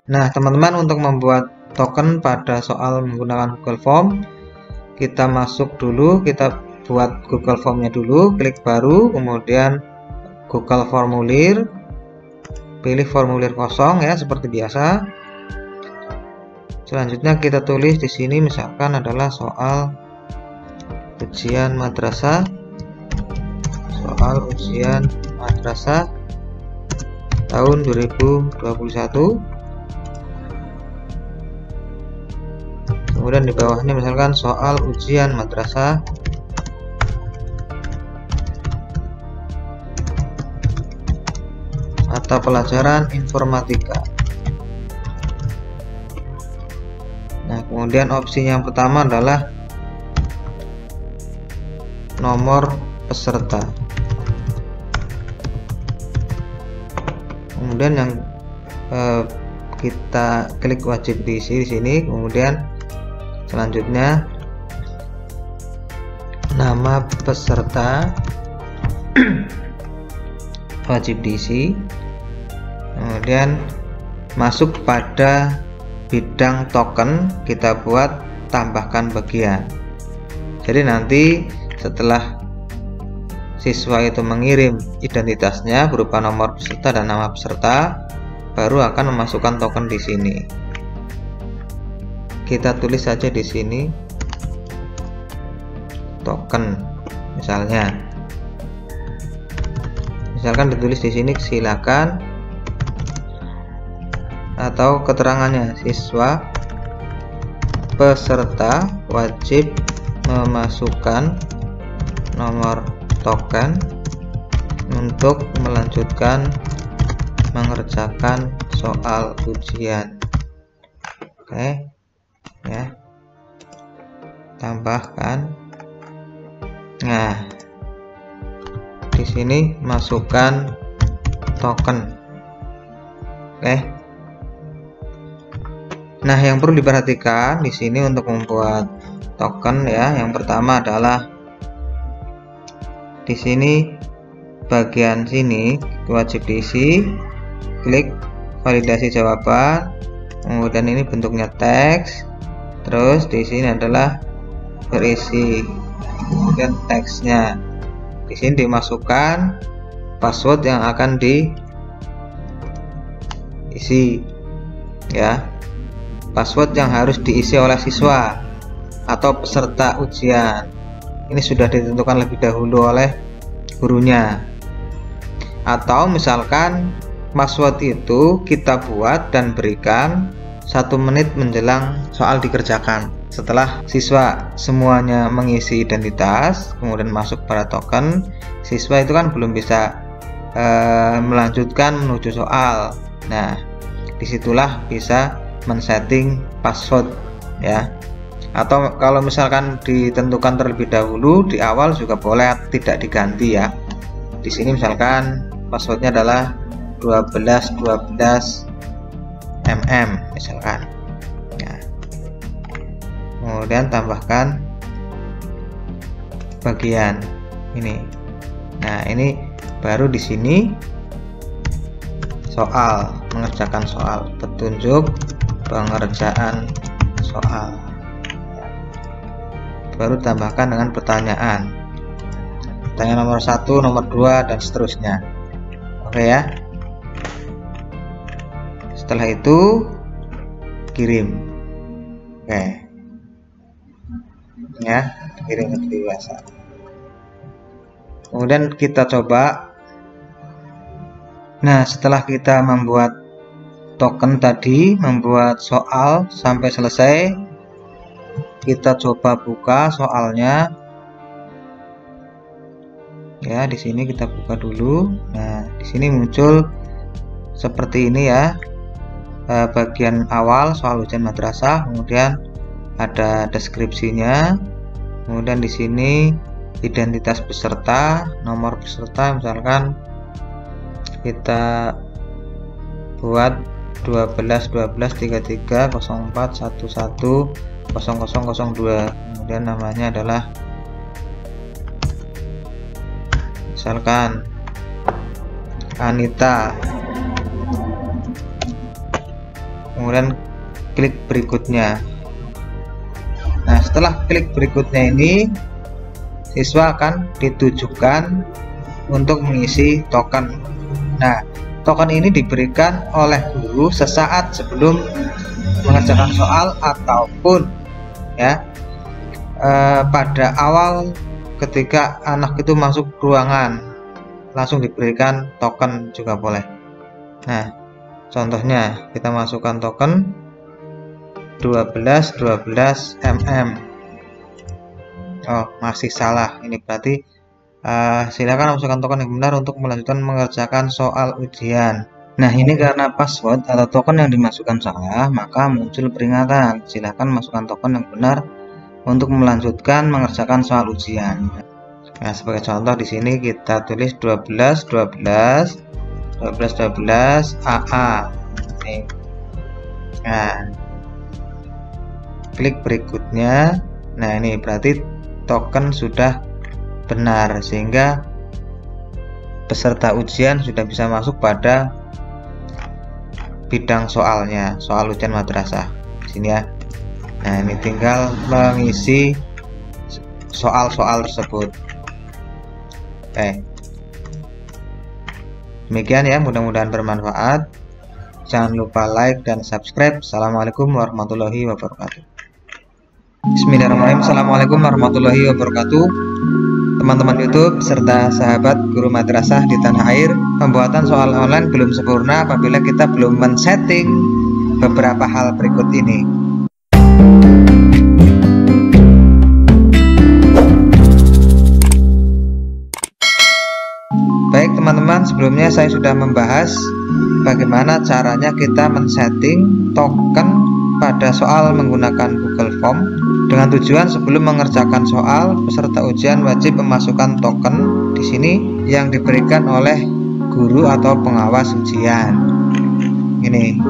S2: Nah, teman-teman, untuk membuat token pada soal menggunakan Google Form, kita masuk dulu, kita buat Google Formnya dulu, klik baru, kemudian Google Formulir, pilih formulir kosong ya, seperti biasa. Selanjutnya kita tulis di sini misalkan adalah soal ujian madrasah, tahun 2021. Kemudian di bawahnya misalkan soal ujian madrasah mata pelajaran informatika. Nah, kemudian opsi yang pertama adalah nomor peserta. Kemudian yang kita klik wajib diisi di sini. Kemudian selanjutnya nama peserta wajib diisi. Kemudian masuk pada bidang token, kita buat tambahkan bagian. Jadi nanti setelah siswa itu mengirim identitasnya berupa nomor peserta dan nama peserta, baru akan memasukkan token di sini. Kita tulis saja di sini token, misalkan ditulis di sini silakan, atau keterangannya siswa peserta wajib memasukkan nomor token untuk melanjutkan mengerjakan soal ujian. Oke. Ya. tambahkan. Nah, di sini masukkan token. Oke. Nah, yang perlu diperhatikan di sini untuk membuat token ya, yang pertama adalah di sini bagian sini wajib diisi, klik validasi jawaban, kemudian ini bentuknya teks, terus di sini adalah berisi, kemudian teksnya di sini dimasukkan password yang akan diisi ya, password yang harus diisi oleh siswa atau peserta ujian. Ini sudah ditentukan lebih dahulu oleh gurunya. Atau misalkan password itu kita buat dan berikan 1 menit menjelang soal dikerjakan. Setelah siswa semuanya mengisi identitas kemudian masuk pada token, siswa itu kan belum bisa melanjutkan menuju soal. Nah, disitulah bisa men-setting password ya. Atau kalau misalkan ditentukan terlebih dahulu di awal juga boleh tidak diganti ya. Di sini misalkan passwordnya adalah 12 mm misalkan ya. Kemudian tambahkan bagian ini. Nah, ini baru di sini soal, mengerjakan soal, petunjuk pengerjaan soal. Baru tambahkan dengan pertanyaan nomor 1, nomor 2 dan seterusnya. Oke ya. Setelah itu kirim. Oke ya, kirim ke WhatsApp. Kemudian kita coba. Nah, setelah kita membuat token tadi, membuat soal sampai selesai, kita coba buka soalnya ya. Di sini kita buka dulu. Nah, di sini muncul seperti ini ya, bagian awal soal ujian madrasah, kemudian ada deskripsinya, kemudian di sini identitas peserta, nomor peserta, misalkan kita buat 12-12-33-04-11-0002, kemudian namanya adalah misalkan Anita, kemudian klik berikutnya. Nah, setelah klik berikutnya ini siswa akan ditujukan untuk mengisi token. Nah, token ini diberikan oleh guru sesaat sebelum mengerjakan soal ataupun ya pada awal ketika anak itu masuk ruangan langsung diberikan token juga boleh. Nah, contohnya kita masukkan token 12 mm. Oh, masih salah. Ini berarti silakan masukkan token yang benar untuk melanjutkan mengerjakan soal ujian. Nah, ini karena password atau token yang dimasukkan salah, maka muncul peringatan. Silakan masukkan token yang benar untuk melanjutkan mengerjakan soal ujian. Nah, sebagai contoh di sini kita tulis 12 AA. Nah, klik berikutnya. Nah, ini berarti token sudah benar sehingga peserta ujian sudah bisa masuk pada bidang soalnya, soal ujian madrasah di sini ya. Nah, ini tinggal mengisi soal-soal tersebut. Oke. Demikian ya, mudah-mudahan bermanfaat. Jangan lupa like dan subscribe. Assalamualaikum warahmatullahi wabarakatuh. Bismillahirrahmanirrahim. Assalamualaikum warahmatullahi wabarakatuh. Teman-teman YouTube serta sahabat guru madrasah di tanah air, pembuatan soal online belum sempurna apabila kita belum men-setting beberapa hal berikut ini. Baik teman-teman, sebelumnya saya sudah membahas bagaimana caranya kita men-setting token pada soal menggunakan Google Form. dengan tujuan sebelum mengerjakan soal, peserta ujian wajib memasukkan token di sini yang diberikan oleh guru atau pengawas ujian. Ini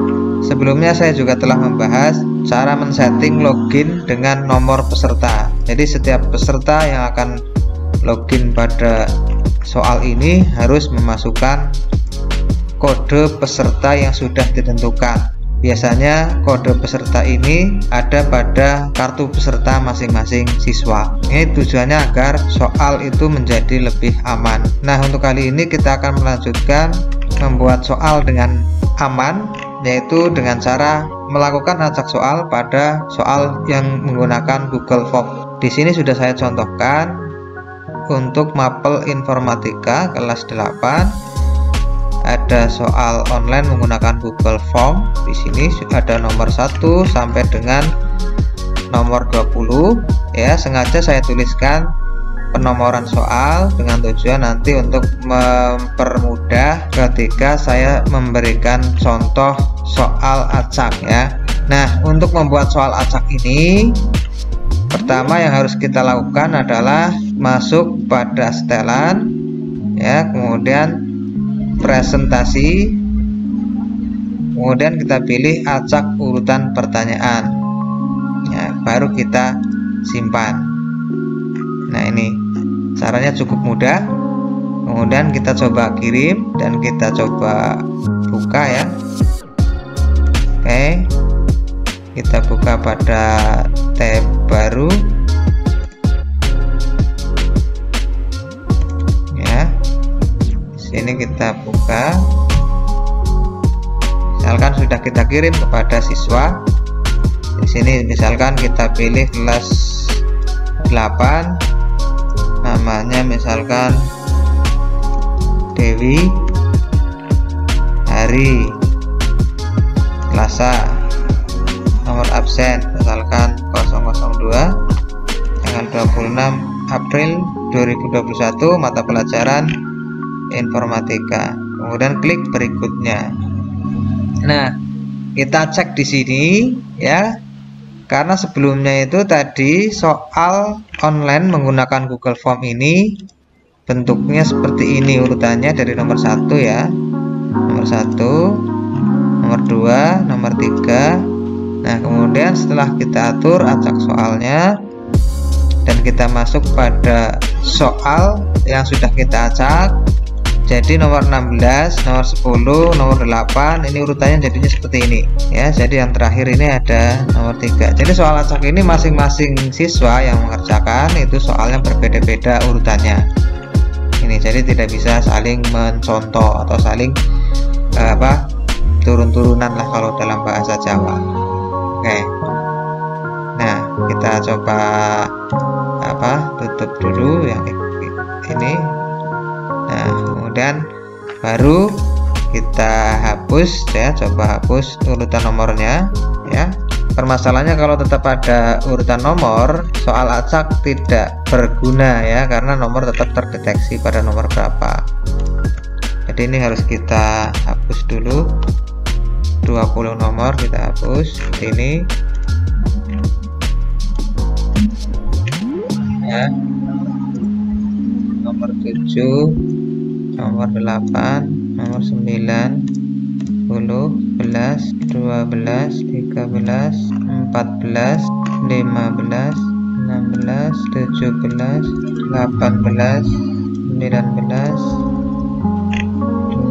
S2: sebelumnya saya juga telah membahas cara men-setting login dengan nomor peserta. Jadi setiap peserta yang akan login pada soal ini harus memasukkan kode peserta yang sudah ditentukan. Biasanya kode peserta ini ada pada kartu peserta masing-masing siswa. Ini tujuannya agar soal itu menjadi lebih aman. Nah, untuk kali ini kita akan melanjutkan membuat soal dengan aman, yaitu dengan cara melakukan acak soal pada soal yang menggunakan Google Form. Di sini sudah saya contohkan untuk mapel informatika kelas 8. Ada soal online menggunakan Google Form. Di sini ada nomor 1 sampai dengan nomor 20 ya. Sengaja saya tuliskan penomoran soal dengan tujuan nanti untuk mempermudah ketika saya memberikan contoh soal acak ya. Nah, untuk membuat soal acak ini, pertama yang harus kita lakukan adalah masuk pada setelan ya, kemudian presentasi, kemudian kita pilih acak urutan pertanyaan ya, baru kita simpan. Nah, ini caranya cukup mudah. Kemudian kita coba kirim dan kita coba buka ya. Oke, kita buka pada tab baru ya. Sini kita buka, misalkan sudah kita kirim kepada siswa. Di sini misalkan kita pilih kelas 8, namanya misalkan Dewi, hari Selasa, nomor absen misalkan 002, tanggal 26 April 2021, mata pelajaran informatika. Kemudian klik berikutnya. Nah, kita cek di sini ya, karena sebelumnya itu tadi soal online menggunakan Google Form ini bentuknya seperti ini urutannya dari nomor 1 ya, nomor 1, nomor 2, nomor 3. Nah, kemudian setelah kita atur acak soalnya dan kita masuk pada soal yang sudah kita acak, jadi nomor 16, nomor 10, nomor 8 ini urutannya jadinya seperti ini ya. Jadi yang terakhir ini ada nomor 3. Jadi soal acak ini masing-masing siswa yang mengerjakan itu soalnya berbeda-beda urutannya. Ini jadi tidak bisa saling mencontoh atau saling turun-turunan lah kalau dalam bahasa Jawa. Oke. Nah, kita coba tutup dulu yang ini. Nah, kemudian baru kita hapus ya, coba hapus urutan nomornya ya. Permasalahannya kalau tetap ada urutan nomor, soal acak tidak berguna ya, karena nomor tetap terdeteksi pada nomor berapa. Jadi ini harus kita hapus dulu. 20 nomor kita hapus seperti ini ya. Nomor 7, nomor 8, nomor 9, 10, 11, 12, 13, 14, 15, 16, 17, 18, 19,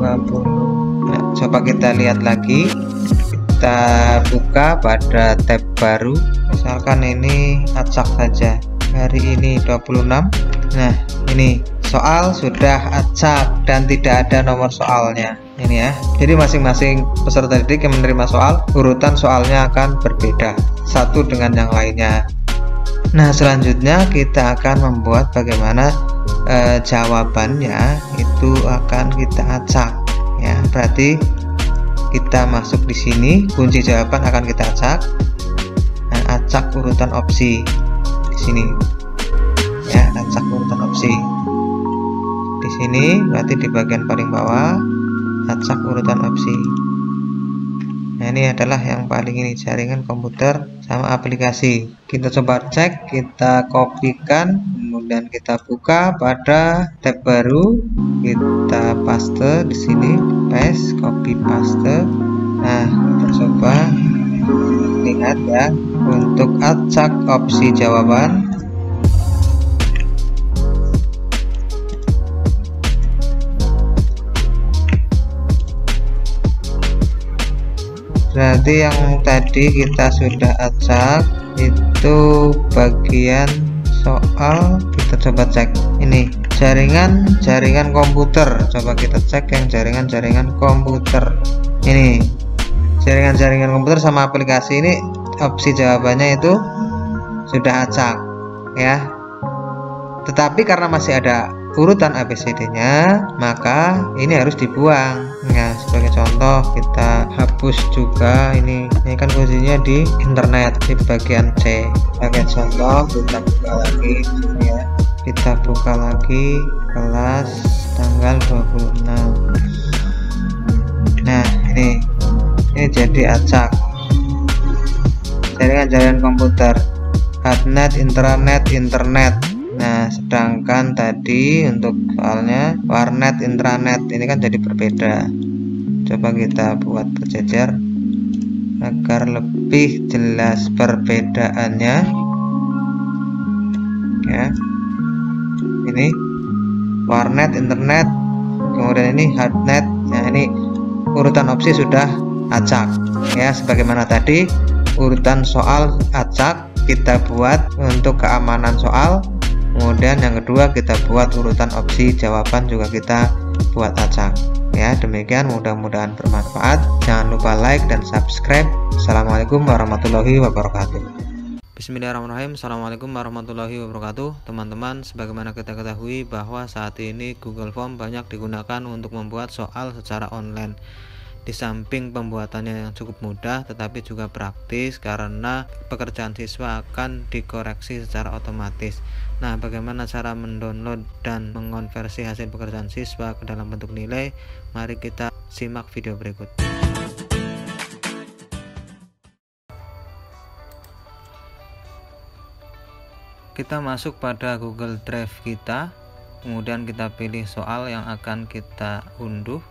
S2: 20. Nah, coba kita lihat lagi. Kita buka pada tab baru. Misalkan ini acak saja. Hari ini 26. Nah, ini soal sudah acak dan tidak ada nomor soalnya. Ini ya. Jadi masing-masing peserta didik yang menerima soal, urutan soalnya akan berbeda satu dengan yang lainnya. Nah, selanjutnya kita akan membuat bagaimana jawabannya itu akan kita acak ya. Berarti kita masuk di sini, kunci jawaban akan kita acak. Nah, acak urutan opsi di sini ya, acak urutan opsi di sini. Berarti di bagian paling bawah acak urutan opsi. Nah, ini adalah yang paling ini, jaringan komputer sama aplikasi. Kita coba cek, kita kopikan, kemudian kita buka pada tab baru, kita paste di sini, paste, copy paste. Nah, kita coba lihat ya, untuk acak opsi jawaban. Berarti yang tadi kita sudah acak itu bagian soal. Kita coba cek ini jaringan komputer. Coba kita cek yang jaringan komputer. Ini jaringan komputer sama aplikasi, ini opsi jawabannya itu sudah acak ya. Tetapi karena masih ada urutan ABCD-nya, maka ini harus dibuang. Nah, sebagai contoh kita hapus juga ini kan posisinya di internet di bagian C. Sebagai contoh kita buka lagi ya. Kita buka lagi kelas tanggal 26. Nah, ini jadi acak. Jaringan komputer, hotnet, intranet, internet. Nah, sedangkan tadi untuk soalnya warnet, intranet, ini kan jadi berbeda. Coba kita buat berjejer agar lebih jelas perbedaannya ya. Ini warnet, internet, kemudian ini hotnet. Nah, ini urutan opsi sudah acak ya, sebagaimana tadi urutan soal acak kita buat untuk keamanan soal. Kemudian yang kedua kita buat urutan opsi jawaban juga kita buat acak ya. Demikian, mudah-mudahan bermanfaat. Jangan lupa like dan subscribe. Assalamualaikum warahmatullahi wabarakatuh.
S1: Bismillahirrahmanirrahim. Assalamualaikum warahmatullahi wabarakatuh. Teman-teman, sebagaimana kita ketahui bahwa saat ini Google Form banyak digunakan untuk membuat soal secara online. Di samping pembuatannya yang cukup mudah, tetapi juga praktis karena pekerjaan siswa akan dikoreksi secara otomatis. Nah, bagaimana cara mendownload dan mengonversi hasil pekerjaan siswa ke dalam bentuk nilai? Mari kita simak video berikut. Kita masuk pada Google Drive kita, kemudian kita pilih soal yang akan kita unduh.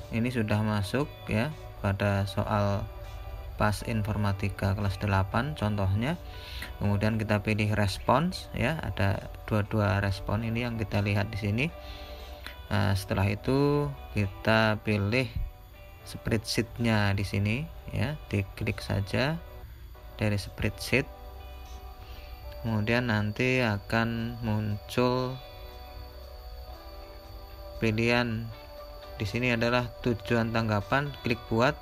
S1: Ini sudah masuk ya pada soal PAS Informatika kelas 8 contohnya. Kemudian kita pilih respons ya, ada dua respon ini yang kita lihat di sini. Nah, setelah itu kita pilih spreadsheet-nya di sini ya, diklik saja dari spreadsheet. Kemudian nanti akan muncul pilihan di sini adalah tujuan tanggapan, klik buat.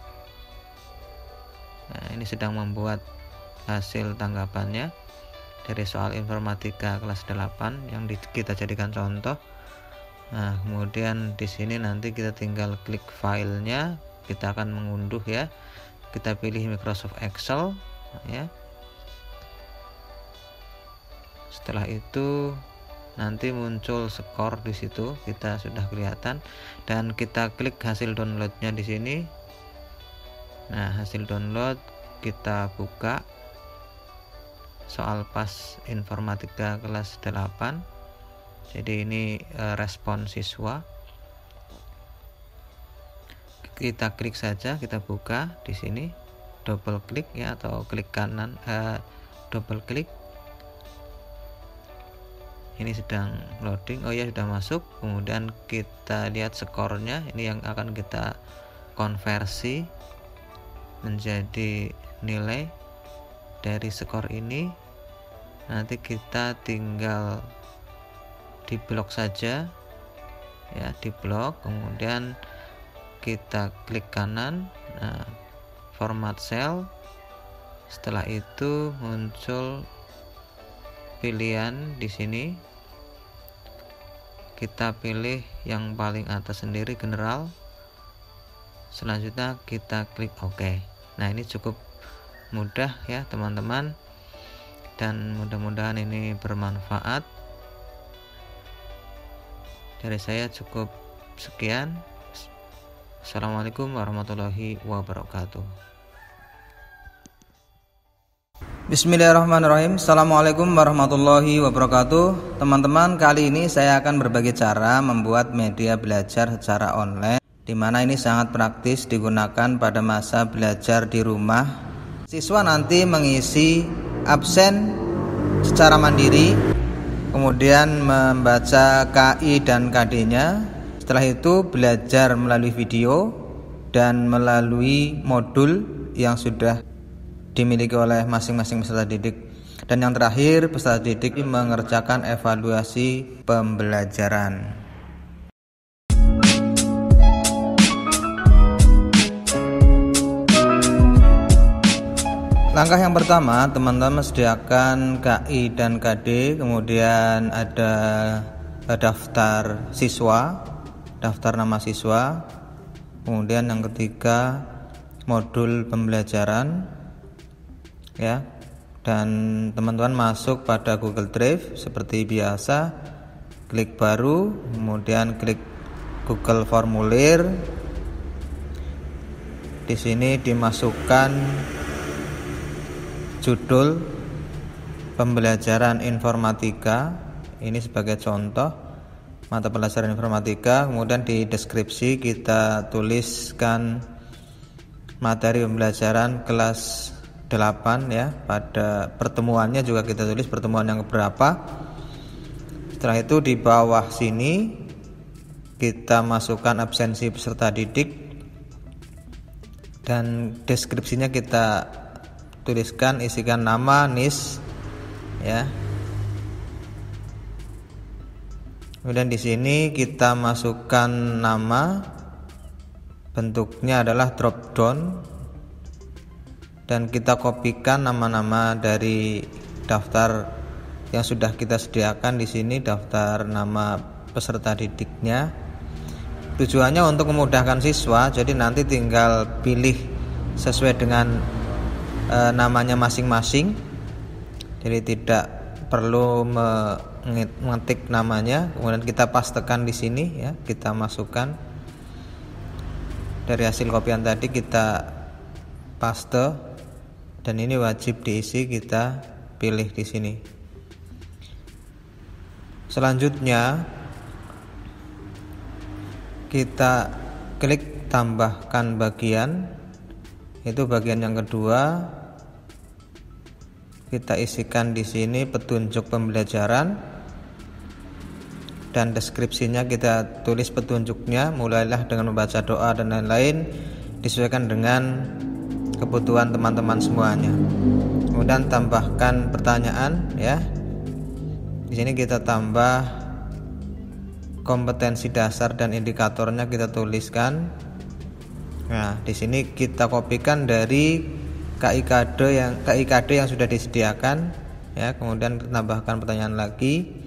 S1: Nah, ini sedang membuat hasil tanggapannya dari soal informatika kelas 8 yang kita jadikan contoh. Nah, kemudian di sini nanti kita tinggal klik filenya, kita akan mengunduh ya. Kita pilih Microsoft Excel ya. Setelah itu nanti muncul skor di situ, kita sudah kelihatan, dan kita klik hasil downloadnya di sini. Nah, hasil download kita buka soal PAS Informatika kelas 8. Jadi ini respon siswa. Kita klik saja, kita buka di sini, double klik ya, atau klik kanan, double klik. Ini sedang loading. Oh ya, sudah masuk. Kemudian kita lihat skornya, ini yang akan kita konversi menjadi nilai. Dari skor ini nanti kita tinggal di blok saja ya, di blok. Kemudian kita klik kanan, nah, format cell. Setelah itu muncul pilihan di sini, kita pilih yang paling atas sendiri, general. Selanjutnya kita klik OK. Nah, ini cukup mudah ya teman-teman, dan mudah-mudahan ini bermanfaat. Dari saya cukup sekian. Assalamualaikum warahmatullahi wabarakatuh. Bismillahirrahmanirrahim. Assalamualaikum warahmatullahi wabarakatuh. Teman-teman, kali ini saya akan berbagi cara membuat media belajar secara online, di mana ini sangat praktis digunakan pada masa belajar di rumah. Siswa nanti mengisi absen secara mandiri, kemudian membaca KI dan KD-nya. Setelah itu belajar melalui video dan melalui modul yang sudah dimiliki oleh masing-masing peserta didik. Dan yang terakhir, peserta didik mengerjakan evaluasi pembelajaran. Langkah yang pertama, teman-teman sediakan KI dan KD, kemudian ada daftar siswa, daftar nama siswa, kemudian yang ketiga modul pembelajaran, ya. Dan teman-teman masuk pada Google Drive seperti biasa, klik baru, kemudian klik Google Formulir. Di sini dimasukkan judul pembelajaran informatika, ini sebagai contoh mata pelajaran informatika. Kemudian di deskripsi kita tuliskan materi pembelajaran kelas 8, ya. Pada pertemuannya juga kita tulis pertemuan yang keberapa. Setelah itu di bawah sini kita masukkan absensi peserta didik dan deskripsinya kita tuliskan, isikan nama, NIS, ya. Kemudian di sini kita masukkan nama, bentuknya adalah drop down, dan kita kopikan nama-nama dari daftar yang sudah kita sediakan di sini, daftar nama peserta didiknya. Tujuannya untuk memudahkan siswa, jadi nanti tinggal pilih sesuai dengan namanya masing-masing. Jadi tidak perlu mengetik namanya, kemudian kita pastekan di sini, ya. Kita masukkan dari hasil kopian tadi, kita paste. Dan ini wajib diisi, kita pilih di sini. Selanjutnya kita klik tambahkan bagian. Itu bagian yang kedua. Kita isikan di sini petunjuk pembelajaran dan deskripsinya kita tulis petunjuknya, mulailah dengan membaca doa dan lain-lain, disesuaikan dengan kebutuhan teman-teman semuanya. Kemudian tambahkan pertanyaan, ya. Di sini kita tambah kompetensi dasar dan indikatornya kita tuliskan. Nah, di sini kita kopikan dari KIKD yang sudah disediakan, ya. Kemudian tambahkan pertanyaan lagi,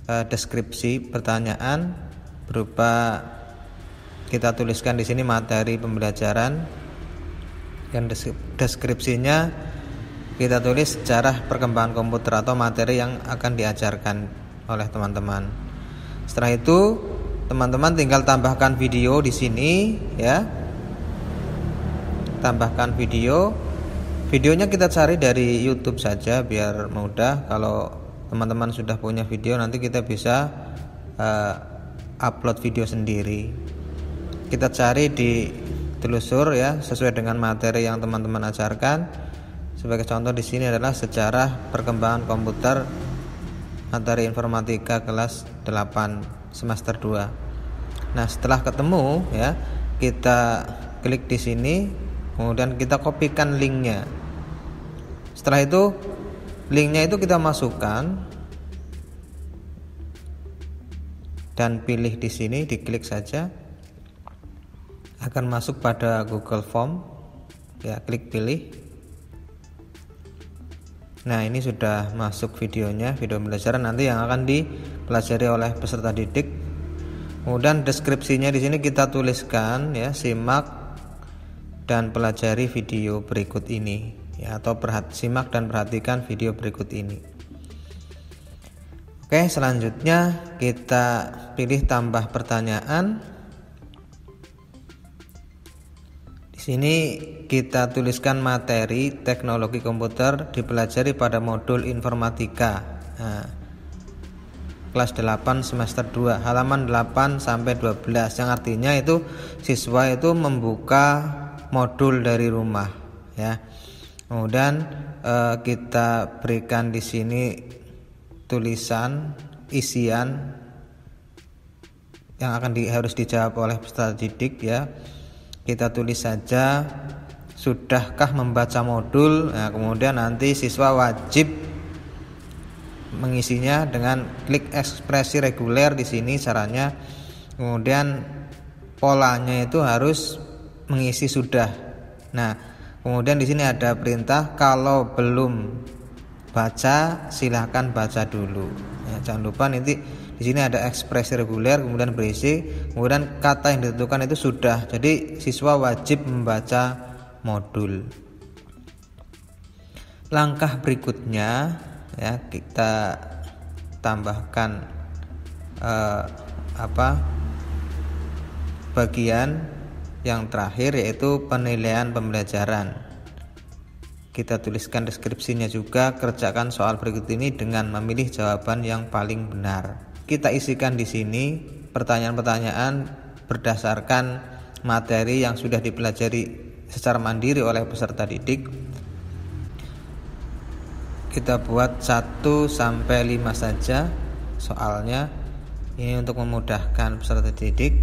S1: deskripsi pertanyaan berupa kita tuliskan di sini materi pembelajaran. Dan deskripsinya kita tulis sejarah perkembangan komputer atau materi yang akan diajarkan oleh teman-teman. Setelah itu teman-teman tinggal tambahkan video di sini, ya. Tambahkan video. Videonya kita cari dari YouTube saja biar mudah. Kalau teman-teman sudah punya video, nanti kita bisa upload video sendiri. Kita cari di telusur, ya, sesuai dengan materi yang teman-teman ajarkan. Sebagai contoh di sini adalah sejarah perkembangan komputer materi informatika kelas 8 semester 2. Nah, setelah ketemu, ya, kita klik di sini, kemudian kita kopikan linknya. Setelah itu linknya itu kita masukkan dan pilih di sini, diklik saja. Akan masuk pada Google Form, ya, klik pilih. Nah, ini sudah masuk videonya, video pembelajaran nanti yang akan dipelajari oleh peserta didik. Kemudian deskripsinya di sini kita tuliskan, ya, simak dan pelajari video berikut ini, ya, atau simak dan perhatikan video berikut ini. Oke, selanjutnya kita pilih tambah pertanyaan. Di Sini kita tuliskan materi teknologi komputer dipelajari pada modul informatika. Nah, kelas 8 semester 2 halaman 8 sampai 12, yang artinya itu siswa itu membuka modul dari rumah ya. Kemudian kita berikan di sini tulisan isian yang harus dijawab oleh peserta didik ya. Kita tulis saja, sudahkah membaca modul. Nah, kemudian nanti siswa wajib mengisinya dengan klik ekspresi reguler di sini caranya. Kemudian polanya itu harus mengisi sudah. Nah, kemudian di sini ada perintah kalau belum baca silahkan baca dulu. Ya, jangan lupa nanti di sini ada ekspresi reguler, kemudian berisi, kemudian kata yang ditentukan itu sudah. Jadi siswa wajib membaca modul. Langkah berikutnya ya, kita tambahkan bagian yang terakhir, yaitu penilaian pembelajaran. Kita tuliskan deskripsinya juga. Kerjakan soal berikut ini dengan memilih jawaban yang paling benar. Kita isikan di sini pertanyaan-pertanyaan berdasarkan materi yang sudah dipelajari secara mandiri oleh peserta didik. Kita buat 1 sampai 5 saja soalnya. Ini untuk memudahkan peserta didik,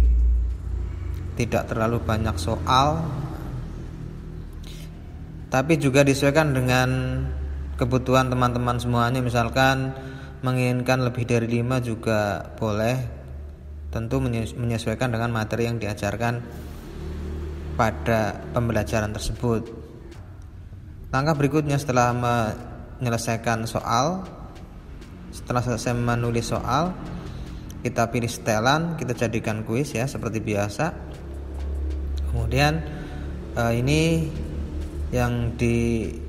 S1: tidak terlalu banyak soal, tapi juga disesuaikan dengan kebutuhan teman-teman semuanya. Misalkan menginginkan lebih dari 5 juga boleh, tentu menyesuaikan dengan materi yang diajarkan pada pembelajaran tersebut. Langkah berikutnya setelah menyelesaikan soal, setelah selesai menulis soal, kita pilih setelan, kita jadikan kuis ya seperti biasa. Kemudian ini yang dipilih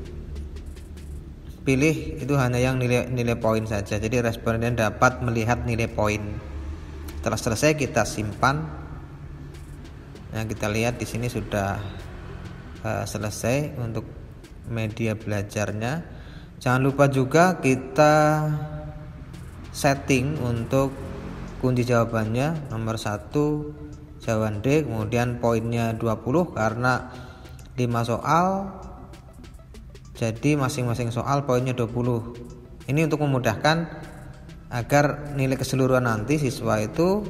S1: itu hanya yang nilai poin saja. Jadi responden dapat melihat nilai poin. Setelah selesai kita simpan. Nah, kita lihat di sini sudah selesai untuk media belajarnya. Jangan lupa juga kita setting untuk kunci jawabannya. Nomor 1 jawaban D, kemudian poinnya 20 karena 5 soal, jadi masing-masing soal poinnya 20. Ini untuk memudahkan agar nilai keseluruhan nanti siswa itu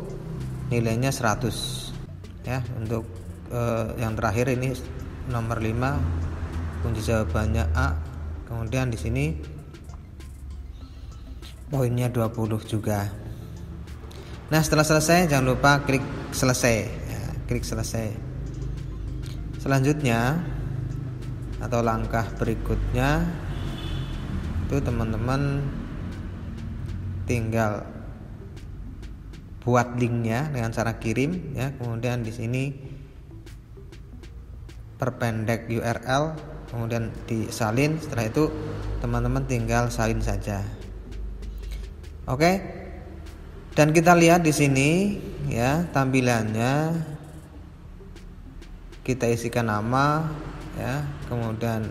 S1: nilainya 100 ya. Untuk yang terakhir ini nomor 5, kunci jawabannya A, kemudian di sini poinnya 20 juga. Nah, setelah selesai jangan lupa klik selesai ya, klik selesai. Selanjutnya atau langkah berikutnya itu teman-teman tinggal buat linknya dengan cara kirim ya. Kemudian di sini perpendek URL, kemudian disalin. Setelah itu teman-teman tinggal salin saja. Oke. Dan kita lihat di sini ya tampilannya. Kita isikan nama ya, kemudian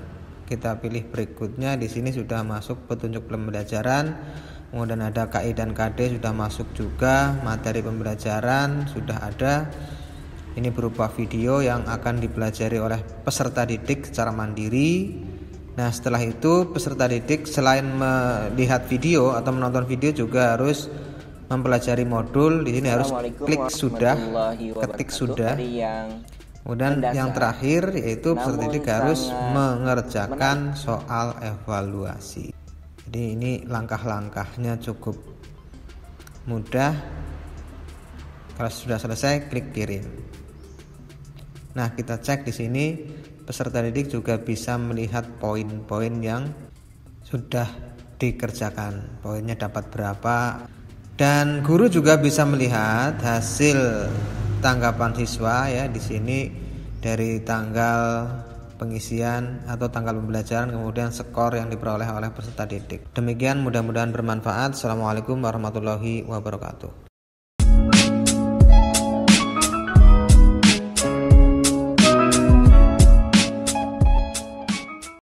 S1: kita pilih berikutnya. Di sini sudah masuk petunjuk pembelajaran, kemudian ada KI dan KD sudah masuk juga. Materi pembelajaran sudah ada. Ini berupa video yang akan dipelajari oleh peserta didik secara mandiri. Nah, setelah itu peserta didik selain melihat video atau menonton video juga harus mempelajari modul. Di sini harus klik sudah, ketik sudah. Kemudian yang terakhir yaitu peserta didik harus mengerjakan soal evaluasi. Jadi ini langkah-langkahnya cukup mudah. Kalau sudah selesai klik kirim. Nah, kita cek di sini peserta didik juga bisa melihat poin-poin yang sudah dikerjakan. Poinnya dapat berapa? Dan guru juga bisa melihat hasil tanggapan siswa ya di sini dari tanggal pengisian atau tanggal pembelajaran, kemudian skor yang diperoleh oleh peserta didik. Demikian, mudah-mudahan bermanfaat. Assalamualaikum warahmatullahi wabarakatuh.